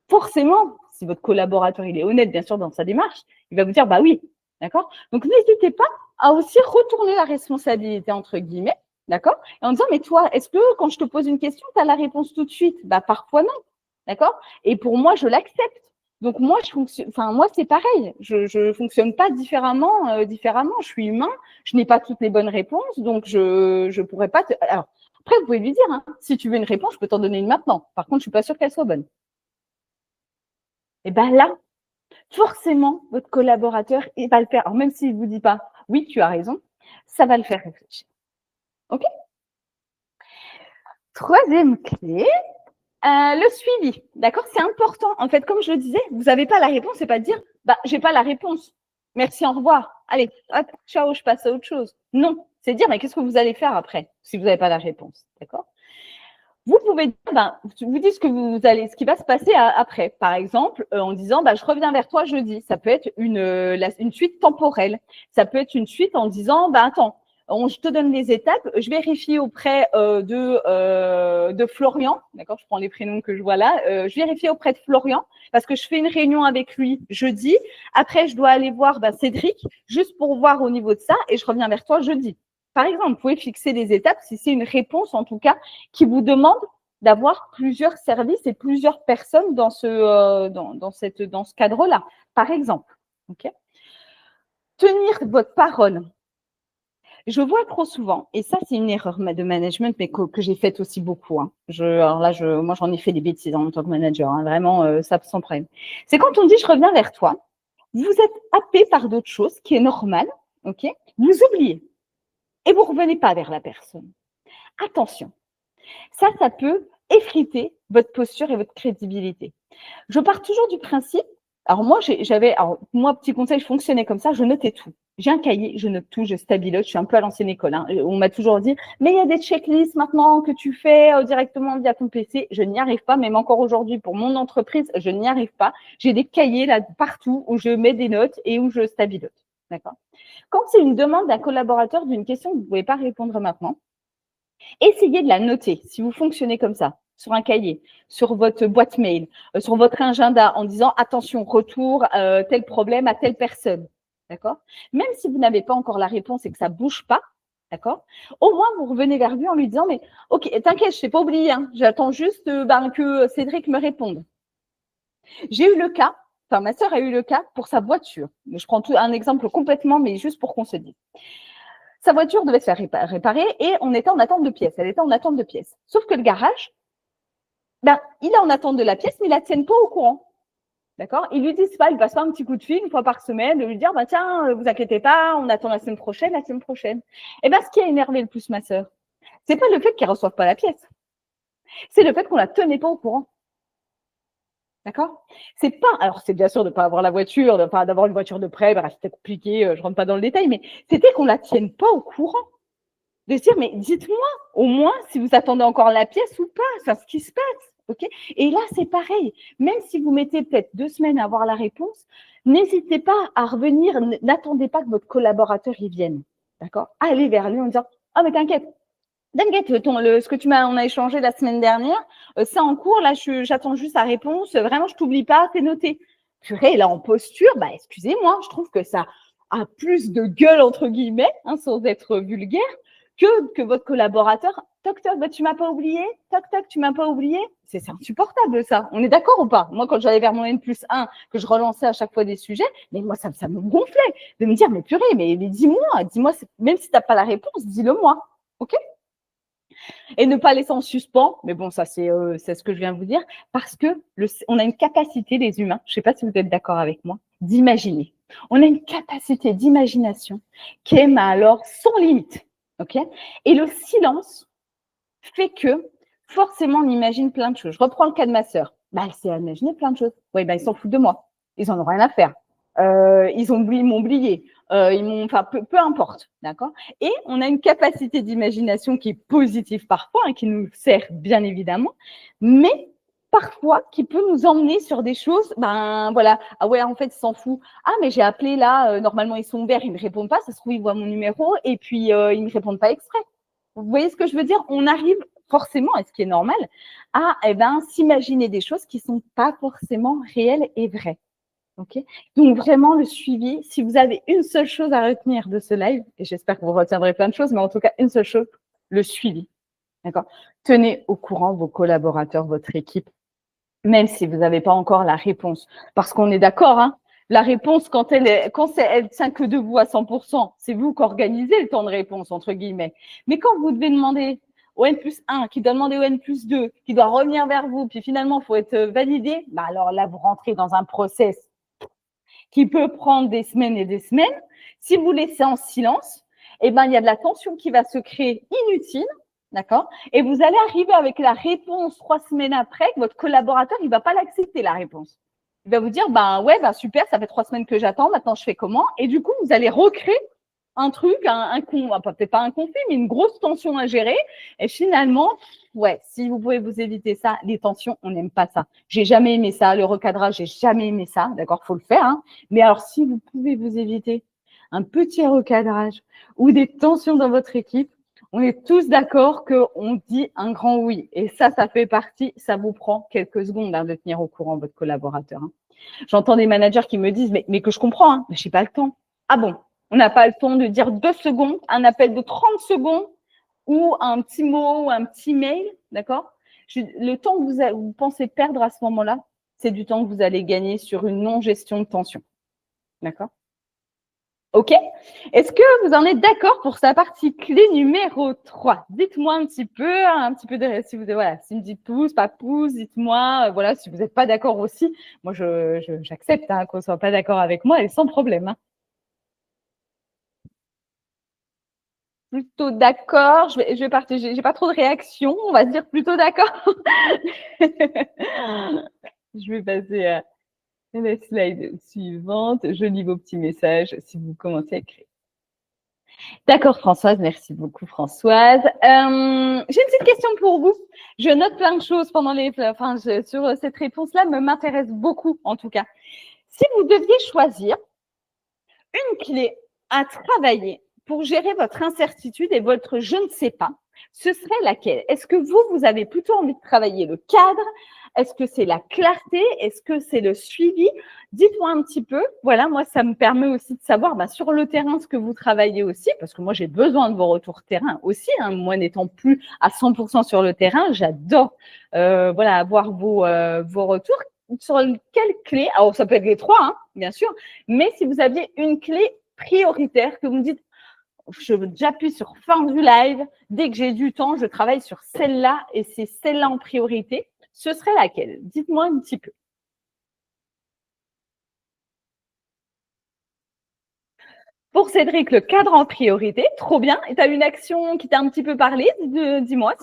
forcément, si votre collaborateur il est honnête, bien sûr, dans sa démarche, il va vous dire, oui, d'accord? Donc, n'hésitez pas à aussi retourner la responsabilité, entre guillemets, d'accord? Et en disant, mais toi, est-ce que quand je te pose une question, tu as la réponse tout de suite? Parfois, non, d'accord? Et pour moi, je l'accepte. Donc, moi, c'est pareil. Je ne fonctionne pas différemment. Je suis humain. Je n'ai pas toutes les bonnes réponses. Donc, je ne pourrais pas Alors, après, vous pouvez lui dire, hein, si tu veux une réponse, je peux t'en donner une maintenant. Par contre, je ne suis pas sûre qu'elle soit bonne. Et là, forcément, votre collaborateur, il va le faire. Alors, même s'il ne vous dit pas, oui, tu as raison, ça va le faire réfléchir. OK? Troisième clé, Le suivi, d'accord, c'est important. En fait, comme je le disais, vous n'avez pas la réponse, c'est pas de dire, j'ai pas la réponse. Merci, au revoir. Allez, hop, ciao, je passe à autre chose. Non, c'est dire, mais qu'est-ce que vous allez faire après si vous n'avez pas la réponse, d'accord? Vous pouvez dire, vous dites ce qui va se passer après. Par exemple, en disant, je reviens vers toi jeudi. Ça peut être une suite temporelle. Ça peut être une suite en disant, attends, je te donne les étapes. Je vérifie auprès de Florian. D'accord, je prends les prénoms que je vois là. Je vérifie auprès de Florian parce que je fais une réunion avec lui jeudi. Après, je dois aller voir Cédric juste pour voir au niveau de ça et je reviens vers toi jeudi. Par exemple, vous pouvez fixer des étapes si c'est une réponse, en tout cas, qui vous demande d'avoir plusieurs services et plusieurs personnes dans ce cadre-là, par exemple. Okay, tenir votre parole. Je vois trop souvent, et ça, c'est une erreur de management, mais que j'ai faite aussi beaucoup. Hein. Moi, j'en ai fait des bêtises en tant que manager, hein, vraiment, ça sans problème. C'est quand on dit « je reviens vers toi », vous êtes happé par d'autres choses, qui est normal, ok, vous oubliez. Et vous ne revenez pas vers la personne. Attention, ça peut effriter votre posture et votre crédibilité. Je pars toujours du principe, alors moi, petit conseil, je fonctionnais comme ça, je notais tout. J'ai un cahier, je note tout, je stabilote, je suis un peu à l'ancienne école. Hein. On m'a toujours dit, mais il y a des checklists maintenant que tu fais directement via ton PC. Je n'y arrive pas, même encore aujourd'hui pour mon entreprise, je n'y arrive pas. J'ai des cahiers là partout où je mets des notes et où je stabilote. D'accord ? Quand c'est une demande d'un collaborateur d'une question que vous ne pouvez pas répondre maintenant, essayez de la noter, si vous fonctionnez comme ça, sur un cahier, sur votre boîte mail, sur votre agenda, en disant « attention, retour, tel problème à telle personne ». D'accord ? Même si vous n'avez pas encore la réponse et que ça ne bouge pas, d'accord ? Au moins, vous revenez vers lui en lui disant « mais ok, t'inquiète, je ne t'ai pas oublié, hein, j'attends juste que Cédric me réponde ». J'ai eu le cas, ma sœur a eu le cas pour sa voiture. Je prends un exemple complètement, mais juste pour qu'on se dise. Sa voiture devait se faire réparer et on était en attente de pièces. Elle était en attente de pièces. Sauf que le garage, il est en attente de la pièce, mais il ne la tienne pas au courant. D'accord ? Ils lui disent pas, il passe pas un petit coup de fil une fois par semaine de lui dire, tiens, vous inquiétez pas, on attend la semaine prochaine. Et ce qui a énervé le plus ma sœur, c'est pas le fait qu'elle ne reçoive pas la pièce. C'est le fait qu'on la tenait pas au courant. D'accord ? C'est bien sûr de ne pas avoir la voiture, d'avoir une voiture de prêt, c'était compliqué, je ne rentre pas dans le détail, mais c'était qu'on ne la tienne pas au courant. De se dire, mais dites-moi au moins si vous attendez encore la pièce ou pas, ce qui se passe. Okay ? Et là, c'est pareil. Même si vous mettez peut-être 2 semaines à avoir la réponse, n'hésitez pas à revenir, n'attendez pas que votre collaborateur y vienne. D'accord ? Allez vers lui en disant, ah, mais t'inquiète, ce que on a échangé la semaine dernière, c'est en cours, là, j'attends juste la réponse, vraiment, je t'oublie pas, c'est noté. Purée, là, en posture, excusez-moi, je trouve que ça a plus de gueule, entre guillemets, hein, sans être vulgaire, que votre collaborateur, toc, toc, tu m'as pas oublié, toc, toc, tu m'as pas oublié. C'est insupportable, ça. On est d'accord ou pas ? Moi, quand j'allais vers mon N+1, que je relançais à chaque fois des sujets, mais moi, ça me gonflait de me dire, mais purée, mais dis-moi, même si tu n'as pas la réponse, dis-le-moi. OK ? Et ne pas laisser en suspens, mais bon, ça, c'est ce que je viens de vous dire, parce que on a une capacité, les humains, je ne sais pas si vous êtes d'accord avec moi, d'imaginer. On a une capacité d'imagination qui est, alors, sans limite. Okay ? Et le silence fait que, forcément, on imagine plein de choses. Je reprends le cas de ma sœur. Elle s'est imaginé plein de choses. Oui, ils s'en foutent de moi. Ils n'en ont rien à faire. Ils m'ont oublié. Peu importe, d'accord ? Et on a une capacité d'imagination qui est positive parfois, et qui nous sert bien évidemment, mais parfois qui peut nous emmener sur des choses, voilà, ah ouais, en fait, ils s'en foutent. Ah, mais j'ai appelé là, normalement, ils sont ouverts, ils ne me répondent pas, ça se trouve, ils voient mon numéro, et puis ils ne me répondent pas exprès. Vous voyez ce que je veux dire ? On arrive forcément, et ce qui est normal, à s'imaginer des choses qui ne sont pas forcément réelles et vraies. Okay ? Donc, vraiment, le suivi, si vous avez une seule chose à retenir de ce live, et j'espère que vous retiendrez plein de choses, mais en tout cas, une seule chose, le suivi. D'accord ? Tenez au courant vos collaborateurs, votre équipe, même si vous n'avez pas encore la réponse. Parce qu'on est d'accord, hein, la réponse, quand elle tient que de vous à 100%, c'est vous qui organisez le temps de réponse, entre guillemets. Mais quand vous devez demander au N+1, qui doit demander au N+2, qui doit revenir vers vous, puis finalement, il faut être validé, alors là, vous rentrez dans un process qui peut prendre des semaines et des semaines. Si vous laissez en silence, il y a de la tension qui va se créer inutile, d'accord? Et vous allez arriver avec la réponse 3 semaines après, que votre collaborateur, il ne va pas l'accepter, la réponse. Il va vous dire, ouais, super, ça fait 3 semaines que j'attends, maintenant je fais comment? Et du coup, vous allez recréer un truc, peut-être pas un conflit, mais une grosse tension à gérer. Et finalement, ouais, si vous pouvez vous éviter ça, les tensions, on n'aime pas ça. J'ai jamais aimé ça, le recadrage, j'ai jamais aimé ça, d'accord, faut le faire, hein. Mais alors, si vous pouvez vous éviter un petit recadrage ou des tensions dans votre équipe, on est tous d'accord qu'on dit un grand oui. Et ça fait partie, ça vous prend quelques secondes de tenir au courant votre collaborateur. Hein. J'entends des managers qui me disent, mais que je comprends, hein, mais je n'ai pas le temps. Ah bon, on n'a pas le temps de dire 2 secondes, un appel de 30 secondes ou un petit mot ou un petit mail, d'accord? Le temps que vous pensez perdre à ce moment-là, c'est du temps que vous allez gagner sur une non-gestion de tension. D'accord? OK. Est-ce que vous en êtes d'accord pour sa partie clé numéro 3? Dites-moi un petit peu de, si vous me dites pouce, pas pouce, dites-moi, voilà, si vous n'êtes pas d'accord aussi. Moi, j'accepte hein, qu'on ne soit pas d'accord avec moi et sans problème. Hein. Plutôt d'accord. Je vais partager. J'ai pas trop de réactions. On va se dire plutôt d'accord. Je vais passer à la slide suivante. Je lis vos petits messages si vous commencez à écrire. D'accord, Françoise. Merci beaucoup, Françoise. J'ai une petite question pour vous. Je note plein de choses sur cette réponse-là, m'intéresse beaucoup, en tout cas. Si vous deviez choisir une clé à travailler pour gérer votre incertitude et votre je ne sais pas, ce serait laquelle? Est-ce que vous avez plutôt envie de travailler le cadre? Est-ce que c'est la clarté? Est-ce que c'est le suivi? Dites-moi un petit peu. Voilà, moi, ça me permet aussi de savoir sur le terrain ce que vous travaillez aussi, parce que moi, j'ai besoin de vos retours terrain aussi. Hein. Moi, n'étant plus à 100% sur le terrain, j'adore avoir vos retours. Sur quelle clé? Alors, ça peut être les 3, hein, bien sûr, mais si vous aviez une clé prioritaire que vous me dites, j'appuie sur fin du live, dès que j'ai du temps, je travaille sur celle-là et c'est celle-là en priorité, ce serait laquelle? Dites-moi un petit peu. Pour Cédric, le cadre en priorité, trop bien. Et tu as une action qui t'a un petit peu parlé? Dis-moi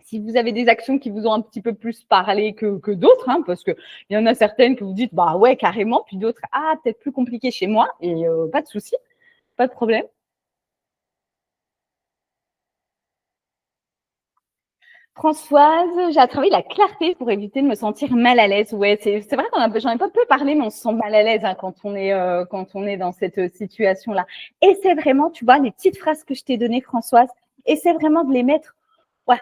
si vous avez des actions qui vous ont un petit peu plus parlé que d'autres, hein, parce qu'il y en a certaines que vous dites, ouais, carrément, puis d'autres, peut-être plus compliqué chez moi, et pas de souci, pas de problème. Françoise, j'ai travaillé la clarté pour éviter de me sentir mal à l'aise. Ouais, c'est vrai j'en ai pas peu parlé, mais on se sent mal à l'aise hein, quand on est dans cette situation-là. Et c'est vraiment, tu vois, les petites phrases que je t'ai données, Françoise, essaie vraiment de les mettre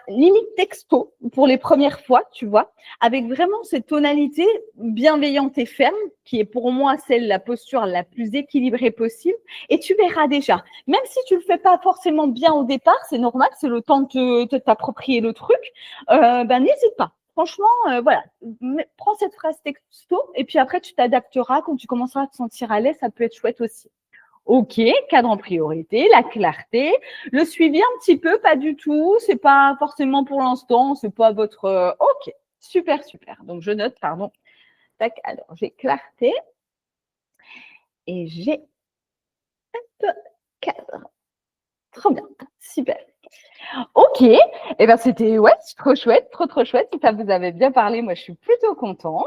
limite texto pour les premières fois, tu vois, avec vraiment cette tonalité bienveillante et ferme, qui est pour moi la posture la plus équilibrée possible. Et tu verras déjà, même si tu le fais pas forcément bien au départ, c'est normal, c'est le temps de t'approprier le truc, n'hésite pas. Franchement, prends cette phrase texto et puis après, tu t'adapteras quand tu commenceras à te sentir à l'aise, ça peut être chouette aussi. OK, cadre en priorité, la clarté, le suivi un petit peu, pas du tout, c'est pas forcément pour l'instant, c'est pas votre… OK, super. Donc, je note, pardon. Tac, alors, j'ai clarté et j'ai cadre. Trop bien, super. OK, et c'était trop chouette, trop chouette. Si ça vous avait bien parlé, moi, je suis plutôt contente.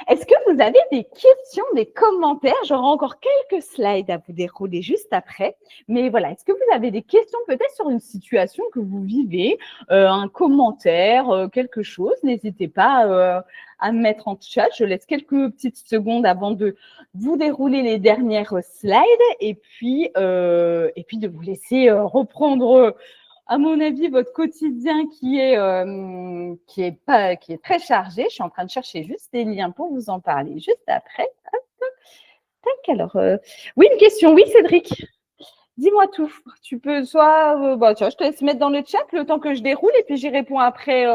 Est-ce que vous avez des questions, des commentaires? J'aurai encore quelques slides à vous dérouler juste après. Mais voilà, est-ce que vous avez des questions peut-être sur une situation que vous vivez, un commentaire, quelque chose? N'hésitez pas à me mettre en chat. Je laisse quelques petites secondes avant de vous dérouler les dernières slides et puis de vous laisser reprendre à mon avis, votre quotidien qui est très chargé. Je suis en train de chercher juste des liens pour vous en parler juste après. Tac, alors, oui, une question. Oui, Cédric, dis-moi tout. Tu peux soit, tiens, je te laisse mettre dans le chat le temps que je déroule et puis j'y réponds après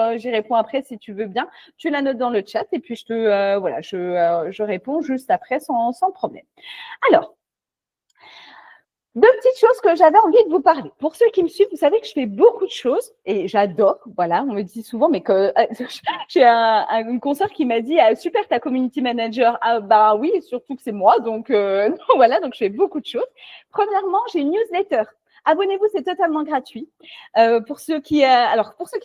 si tu veux bien. Tu la notes dans le chat et puis je réponds juste après sans problème. Alors, 2 petites choses que j'avais envie de vous parler. Pour ceux qui me suivent, vous savez que je fais beaucoup de choses et j'adore. Voilà, on me dit souvent, mais que j'ai une consoeur qui m'a dit super ta community manager. Oui, surtout que c'est moi. Donc voilà, donc je fais beaucoup de choses. Premièrement, j'ai une newsletter. Abonnez-vous, c'est totalement gratuit. Pour ceux qui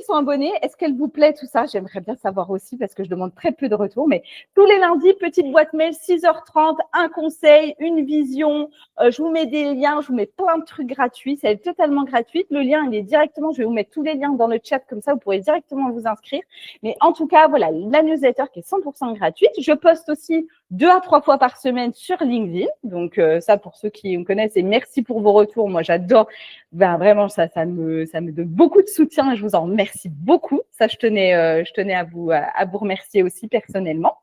sont abonnés, est-ce qu'elle vous plaît tout ça? J'aimerais bien savoir aussi parce que je demande très peu de retours. Mais tous les lundis, petite boîte mail, 6h30, un conseil, une vision. Je vous mets des liens, je vous mets plein de trucs gratuits. C'est totalement gratuit. Le lien, il est directement, je vais vous mettre tous les liens dans le chat comme ça, vous pourrez directement vous inscrire. Mais en tout cas, voilà, la newsletter qui est 100% gratuite. Je poste aussi 2 à 3 fois par semaine sur LinkedIn. Donc, ça, pour ceux qui me connaissent, et merci pour vos retours. Moi, j'adore. Ben, vraiment, ça me donne beaucoup de soutien et je vous en remercie beaucoup. Ça, je tenais à vous remercier aussi personnellement.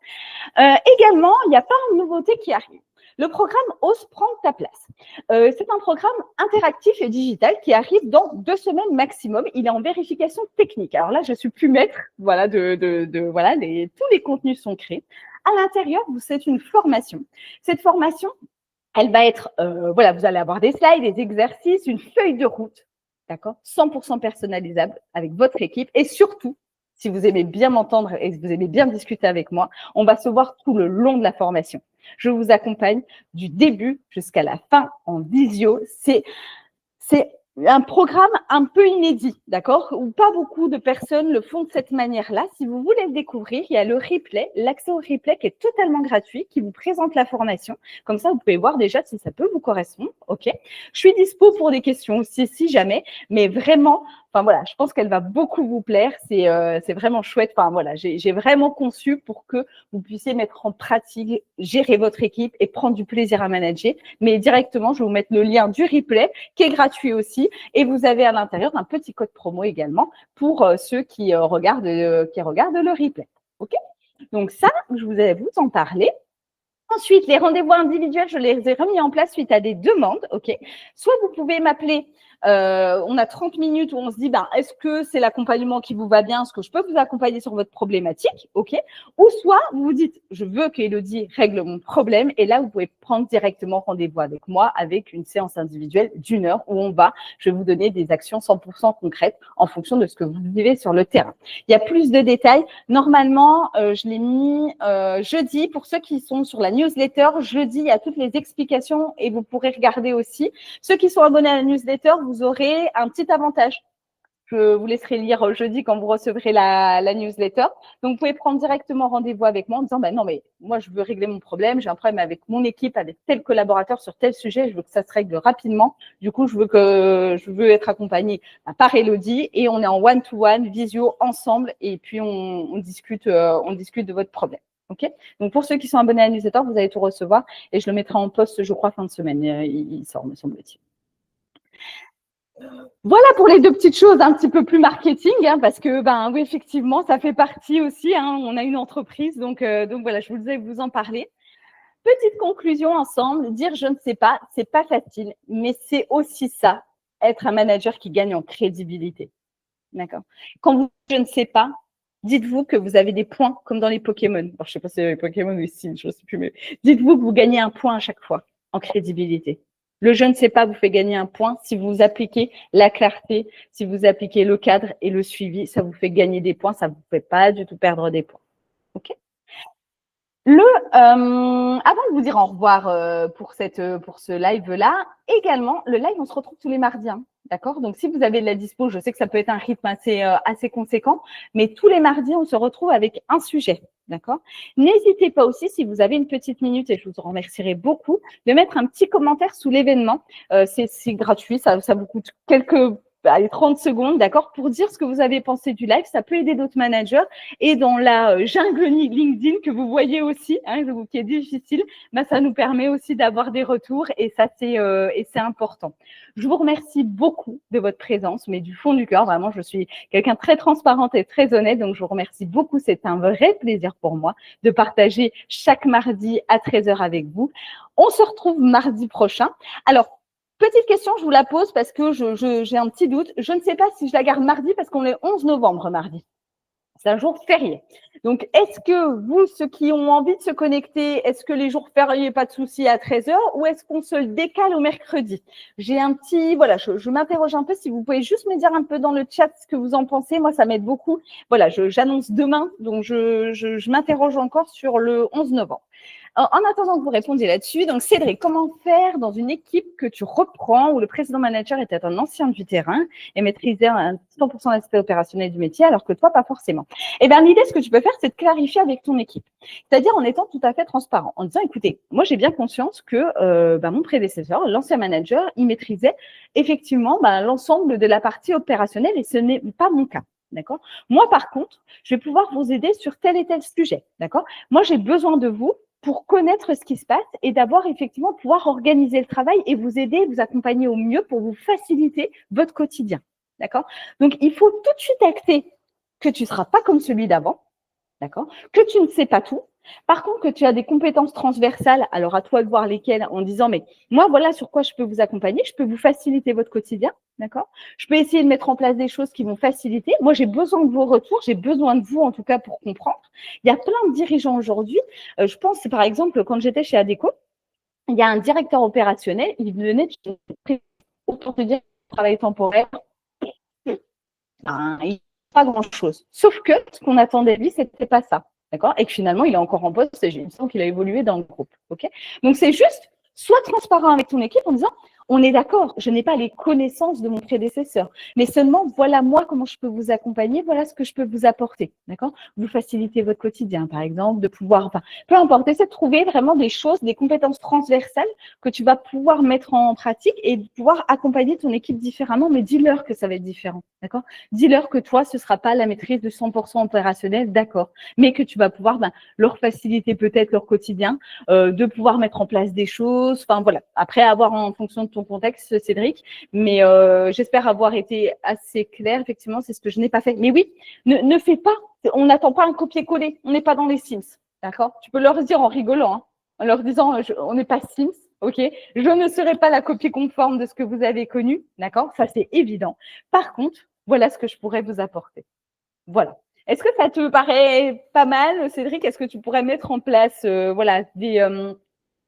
Également, il y a pas une nouveauté qui arrive. Le programme Ose prendre ta place. C'est un programme interactif et digital qui arrive dans 2 semaines maximum. Il est en vérification technique. Alors là, je suis plus maître. Voilà, voilà, tous les contenus sont créés. À l'intérieur, c'est une formation. Cette formation, elle va être, voilà, vous allez avoir des slides, des exercices, une feuille de route, d'accord, 100% personnalisable avec votre équipe. Et surtout, si vous aimez bien m'entendre et si vous aimez bien discuter avec moi, on va se voir tout le long de la formation. Je vous accompagne du début jusqu'à la fin en visio. C'est un programme un peu inédit, d'accord, où pas beaucoup de personnes le font de cette manière-là. Si vous voulez le découvrir, il y a le replay, l'accès au replay qui est totalement gratuit, qui vous présente la formation. Comme ça, vous pouvez voir déjà si ça peut vous correspondre. OK. Je suis dispo pour des questions aussi, si jamais, mais vraiment, enfin voilà, je pense qu'elle va beaucoup vous plaire. C'est vraiment chouette. Enfin voilà, j'ai vraiment conçu pour que vous puissiez mettre en pratique, gérer votre équipe et prendre du plaisir à manager. Mais directement, je vais vous mettre le lien du replay qui est gratuit aussi. Et vous avez à l'intérieur un petit code promo également pour ceux qui regardent le replay. OK? Donc ça, je vous vais vous en parler. Ensuite, les rendez-vous individuels, je les ai remis en place suite à des demandes. OK? Soit vous pouvez m'appeler. On a 30 minutes où on se dit, ben, est-ce que c'est l'accompagnement qui vous va bien? Est-ce que je peux vous accompagner sur votre problématique? OK? Ou soit vous vous dites, je veux qu'Élodie règle mon problème. Et là, vous pouvez prendre directement rendez-vous avec moi avec une séance individuelle d'1 heure où je vais vous donner des actions 100% concrètes en fonction de ce que vous vivez sur le terrain. Il y a plus de détails. Normalement, je l'ai mis jeudi. Pour ceux qui sont sur la newsletter, jeudi, il y a toutes les explications et vous pourrez regarder aussi. Ceux qui sont abonnés à la newsletter, vous aurez un petit avantage. Je vous laisserai lire jeudi quand vous recevrez la newsletter. Donc, vous pouvez prendre directement rendez-vous avec moi en disant, non, mais moi, je veux régler mon problème. J'ai un problème avec mon équipe, avec tel collaborateur sur tel sujet. Je veux que ça se règle rapidement. Du coup, je veux être accompagnée par Élodie et on est en one-to-one, visio, ensemble. Et puis, on discute de votre problème. OK? Donc, pour ceux qui sont abonnés à la newsletter, vous allez tout recevoir et je le mettrai en post, je crois, fin de semaine. Il sort, me semble-t-il. Voilà pour les 2 petites choses un petit peu plus marketing, parce que oui, effectivement, ça fait partie aussi. On a une entreprise, donc voilà, je voulais vous en parler. Petite conclusion ensemble, dire je ne sais pas, c'est pas facile, mais c'est aussi ça, être un manager qui gagne en crédibilité. D'accord? Quand vous je ne sais pas, dites-vous que vous avez des points comme dans les Pokémon. Alors, je ne sais pas si c'est les Pokémon ou si, je ne sais plus, mais dites-vous que vous gagnez un point à chaque fois en crédibilité. Le je ne sais pas vous fait gagner un point. Si vous appliquez la clarté, si vous appliquez le cadre et le suivi, ça vous fait gagner des points. Ça ne vous fait pas du tout perdre des points. OK? Avant de vous dire au revoir pour ce live-là, également, le live, on se retrouve tous les mardis. D'accord? Donc, si vous avez de la dispo, je sais que ça peut être un rythme assez conséquent, mais tous les mardis, on se retrouve avec un sujet. D'accord? N'hésitez pas aussi, si vous avez une petite minute, et je vous en remercierai beaucoup, de mettre un petit commentaire sous l'événement. C'est gratuit, ça vous coûte quelques 30 secondes, d'accord, pour dire ce que vous avez pensé du live. Ça peut aider d'autres managers. Et dans la jungle LinkedIn que vous voyez aussi, qui est difficile, ça nous permet aussi d'avoir des retours et ça, c'est important. Je vous remercie beaucoup de votre présence, mais du fond du cœur, vraiment, je suis quelqu'un de très transparente et très honnête, donc je vous remercie beaucoup. C'est un vrai plaisir pour moi de partager chaque mardi à 13h avec vous. On se retrouve mardi prochain. Alors, petite question, je vous la pose parce que j'ai un petit doute. Je ne sais pas si je la garde mardi parce qu'on est 11 novembre mardi. C'est un jour férié. Donc, est-ce que vous, ceux qui ont envie de se connecter, est-ce que les jours fériés, pas de souci, à 13h ou est-ce qu'on se le décale au mercredi? J'ai un petit, voilà, je m'interroge un peu. Si vous pouvez juste me dire un peu dans le chat ce que vous en pensez, moi, ça m'aide beaucoup. Voilà, j'annonce demain, donc je m'interroge encore sur le 11 novembre. En attendant que vous répondiez là-dessus, donc Cédric, comment faire dans une équipe que tu reprends où le précédent manager était un ancien du terrain et maîtrisait 100% l'aspect opérationnel du métier, alors que toi, pas forcément? Eh bien, l'idée, ce que tu peux faire, c'est de clarifier avec ton équipe. C'est-à-dire en étant tout à fait transparent, en disant, écoutez, moi, j'ai bien conscience que mon prédécesseur, l'ancien manager, il maîtrisait effectivement l'ensemble de la partie opérationnelle et ce n'est pas mon cas. D'accord? Moi, par contre, je vais pouvoir vous aider sur tel et tel sujet. D'accord? Moi, j'ai besoin de vous pour connaître ce qui se passe et d'abord effectivement pouvoir organiser le travail et vous aider, vous accompagner au mieux pour vous faciliter votre quotidien. D'accord? Donc, il faut tout de suite acter que tu ne seras pas comme celui d'avant. D'accord? Que tu ne sais pas tout. Par contre, que tu as des compétences transversales, alors à toi de voir lesquelles, en disant, mais moi, voilà sur quoi je peux vous accompagner, je peux vous faciliter votre quotidien, d'accord? Je peux essayer de mettre en place des choses qui vont faciliter. Moi, j'ai besoin de vos retours, j'ai besoin de vous, en tout cas, pour comprendre. Il y a plein de dirigeants aujourd'hui. Je pense, par exemple, quand j'étais chez Adecco, il y a un directeur opérationnel, il venait de autant te dire travail temporaire, il pas grand-chose. Sauf que ce qu'on attendait de lui, c'était pas ça. D'accord? Et que finalement, il est encore en poste et j'ai l'impression qu'il a évolué dans le groupe. OK? Donc, c'est juste, sois transparent avec ton équipe en disant, on est d'accord, je n'ai pas les connaissances de mon prédécesseur, mais seulement, voilà moi comment je peux vous accompagner, voilà ce que je peux vous apporter. D'accord? Vous faciliter votre quotidien, par exemple, de pouvoir, enfin, peu importe, essaie de trouver vraiment des choses, des compétences transversales que tu vas pouvoir mettre en pratique et pouvoir accompagner ton équipe différemment, mais dis-leur que ça va être différent. D'accord? Dis-leur que toi, ce ne sera pas la maîtrise de 100% opérationnelle, d'accord, mais que tu vas pouvoir leur faciliter peut-être leur quotidien, de pouvoir mettre en place des choses. Enfin, voilà. Après, avoir en fonction de ton contexte, Cédric, mais j'espère avoir été assez claire. Effectivement, c'est ce que je n'ai pas fait. Mais oui, ne fais pas. On n'attend pas un copier-coller. On n'est pas dans les Sims, d'accord? Tu peux leur dire en rigolant, hein, en leur disant, on n'est pas Sims. OK, je ne serai pas la copie conforme de ce que vous avez connu, d'accord? Ça, c'est évident. Par contre, voilà ce que je pourrais vous apporter. Voilà. Est-ce que ça te paraît pas mal, Cédric? Est-ce que tu pourrais mettre en place voilà,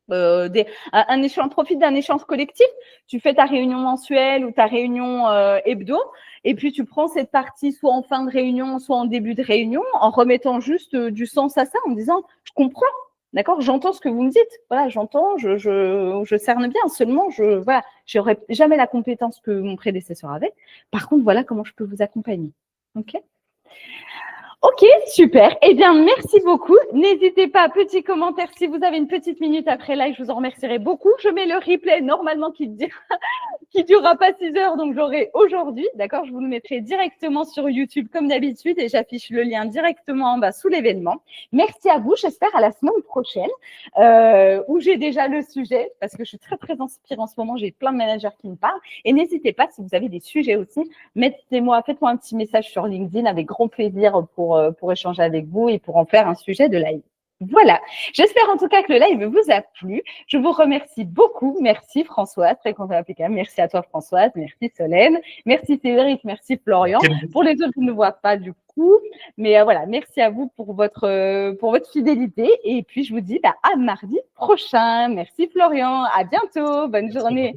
un échange, profite d'un échange collectif? Tu fais ta réunion mensuelle ou ta réunion hebdo, et puis tu prends cette partie soit en fin de réunion, soit en début de réunion, en remettant juste du sens à ça, en disant « je comprends ». D'accord, j'entends ce que vous me dites. Voilà, j'entends, je cerne bien. Seulement, voilà, j'aurais jamais la compétence que mon prédécesseur avait. Par contre, voilà comment je peux vous accompagner. OK? Ok, super. Eh bien, merci beaucoup. N'hésitez pas, petit commentaire, si vous avez une petite minute après live, je vous en remercierai beaucoup. Je mets le replay normalement qui durera pas 6 heures, donc j'aurai aujourd'hui. D'accord, je vous le mettrai directement sur YouTube comme d'habitude et j'affiche le lien directement en bas sous l'événement. Merci à vous. J'espère à la semaine prochaine où j'ai déjà le sujet parce que je suis très, très inspirée en ce moment. J'ai plein de managers qui me parlent. Et n'hésitez pas, si vous avez des sujets aussi, faites-moi un petit message sur LinkedIn avec grand plaisir pour échanger avec vous et pour en faire un sujet de live. Voilà, j'espère en tout cas que le live vous a plu. Je vous remercie beaucoup. Merci Françoise, très content applicable. Merci à toi Françoise, merci Solène, merci Cédric, merci Florian. Pour les autres, je ne vois pas du coup, mais voilà, merci à vous pour votre fidélité. Et puis je vous dis à mardi prochain. Merci Florian, à bientôt, bonne journée.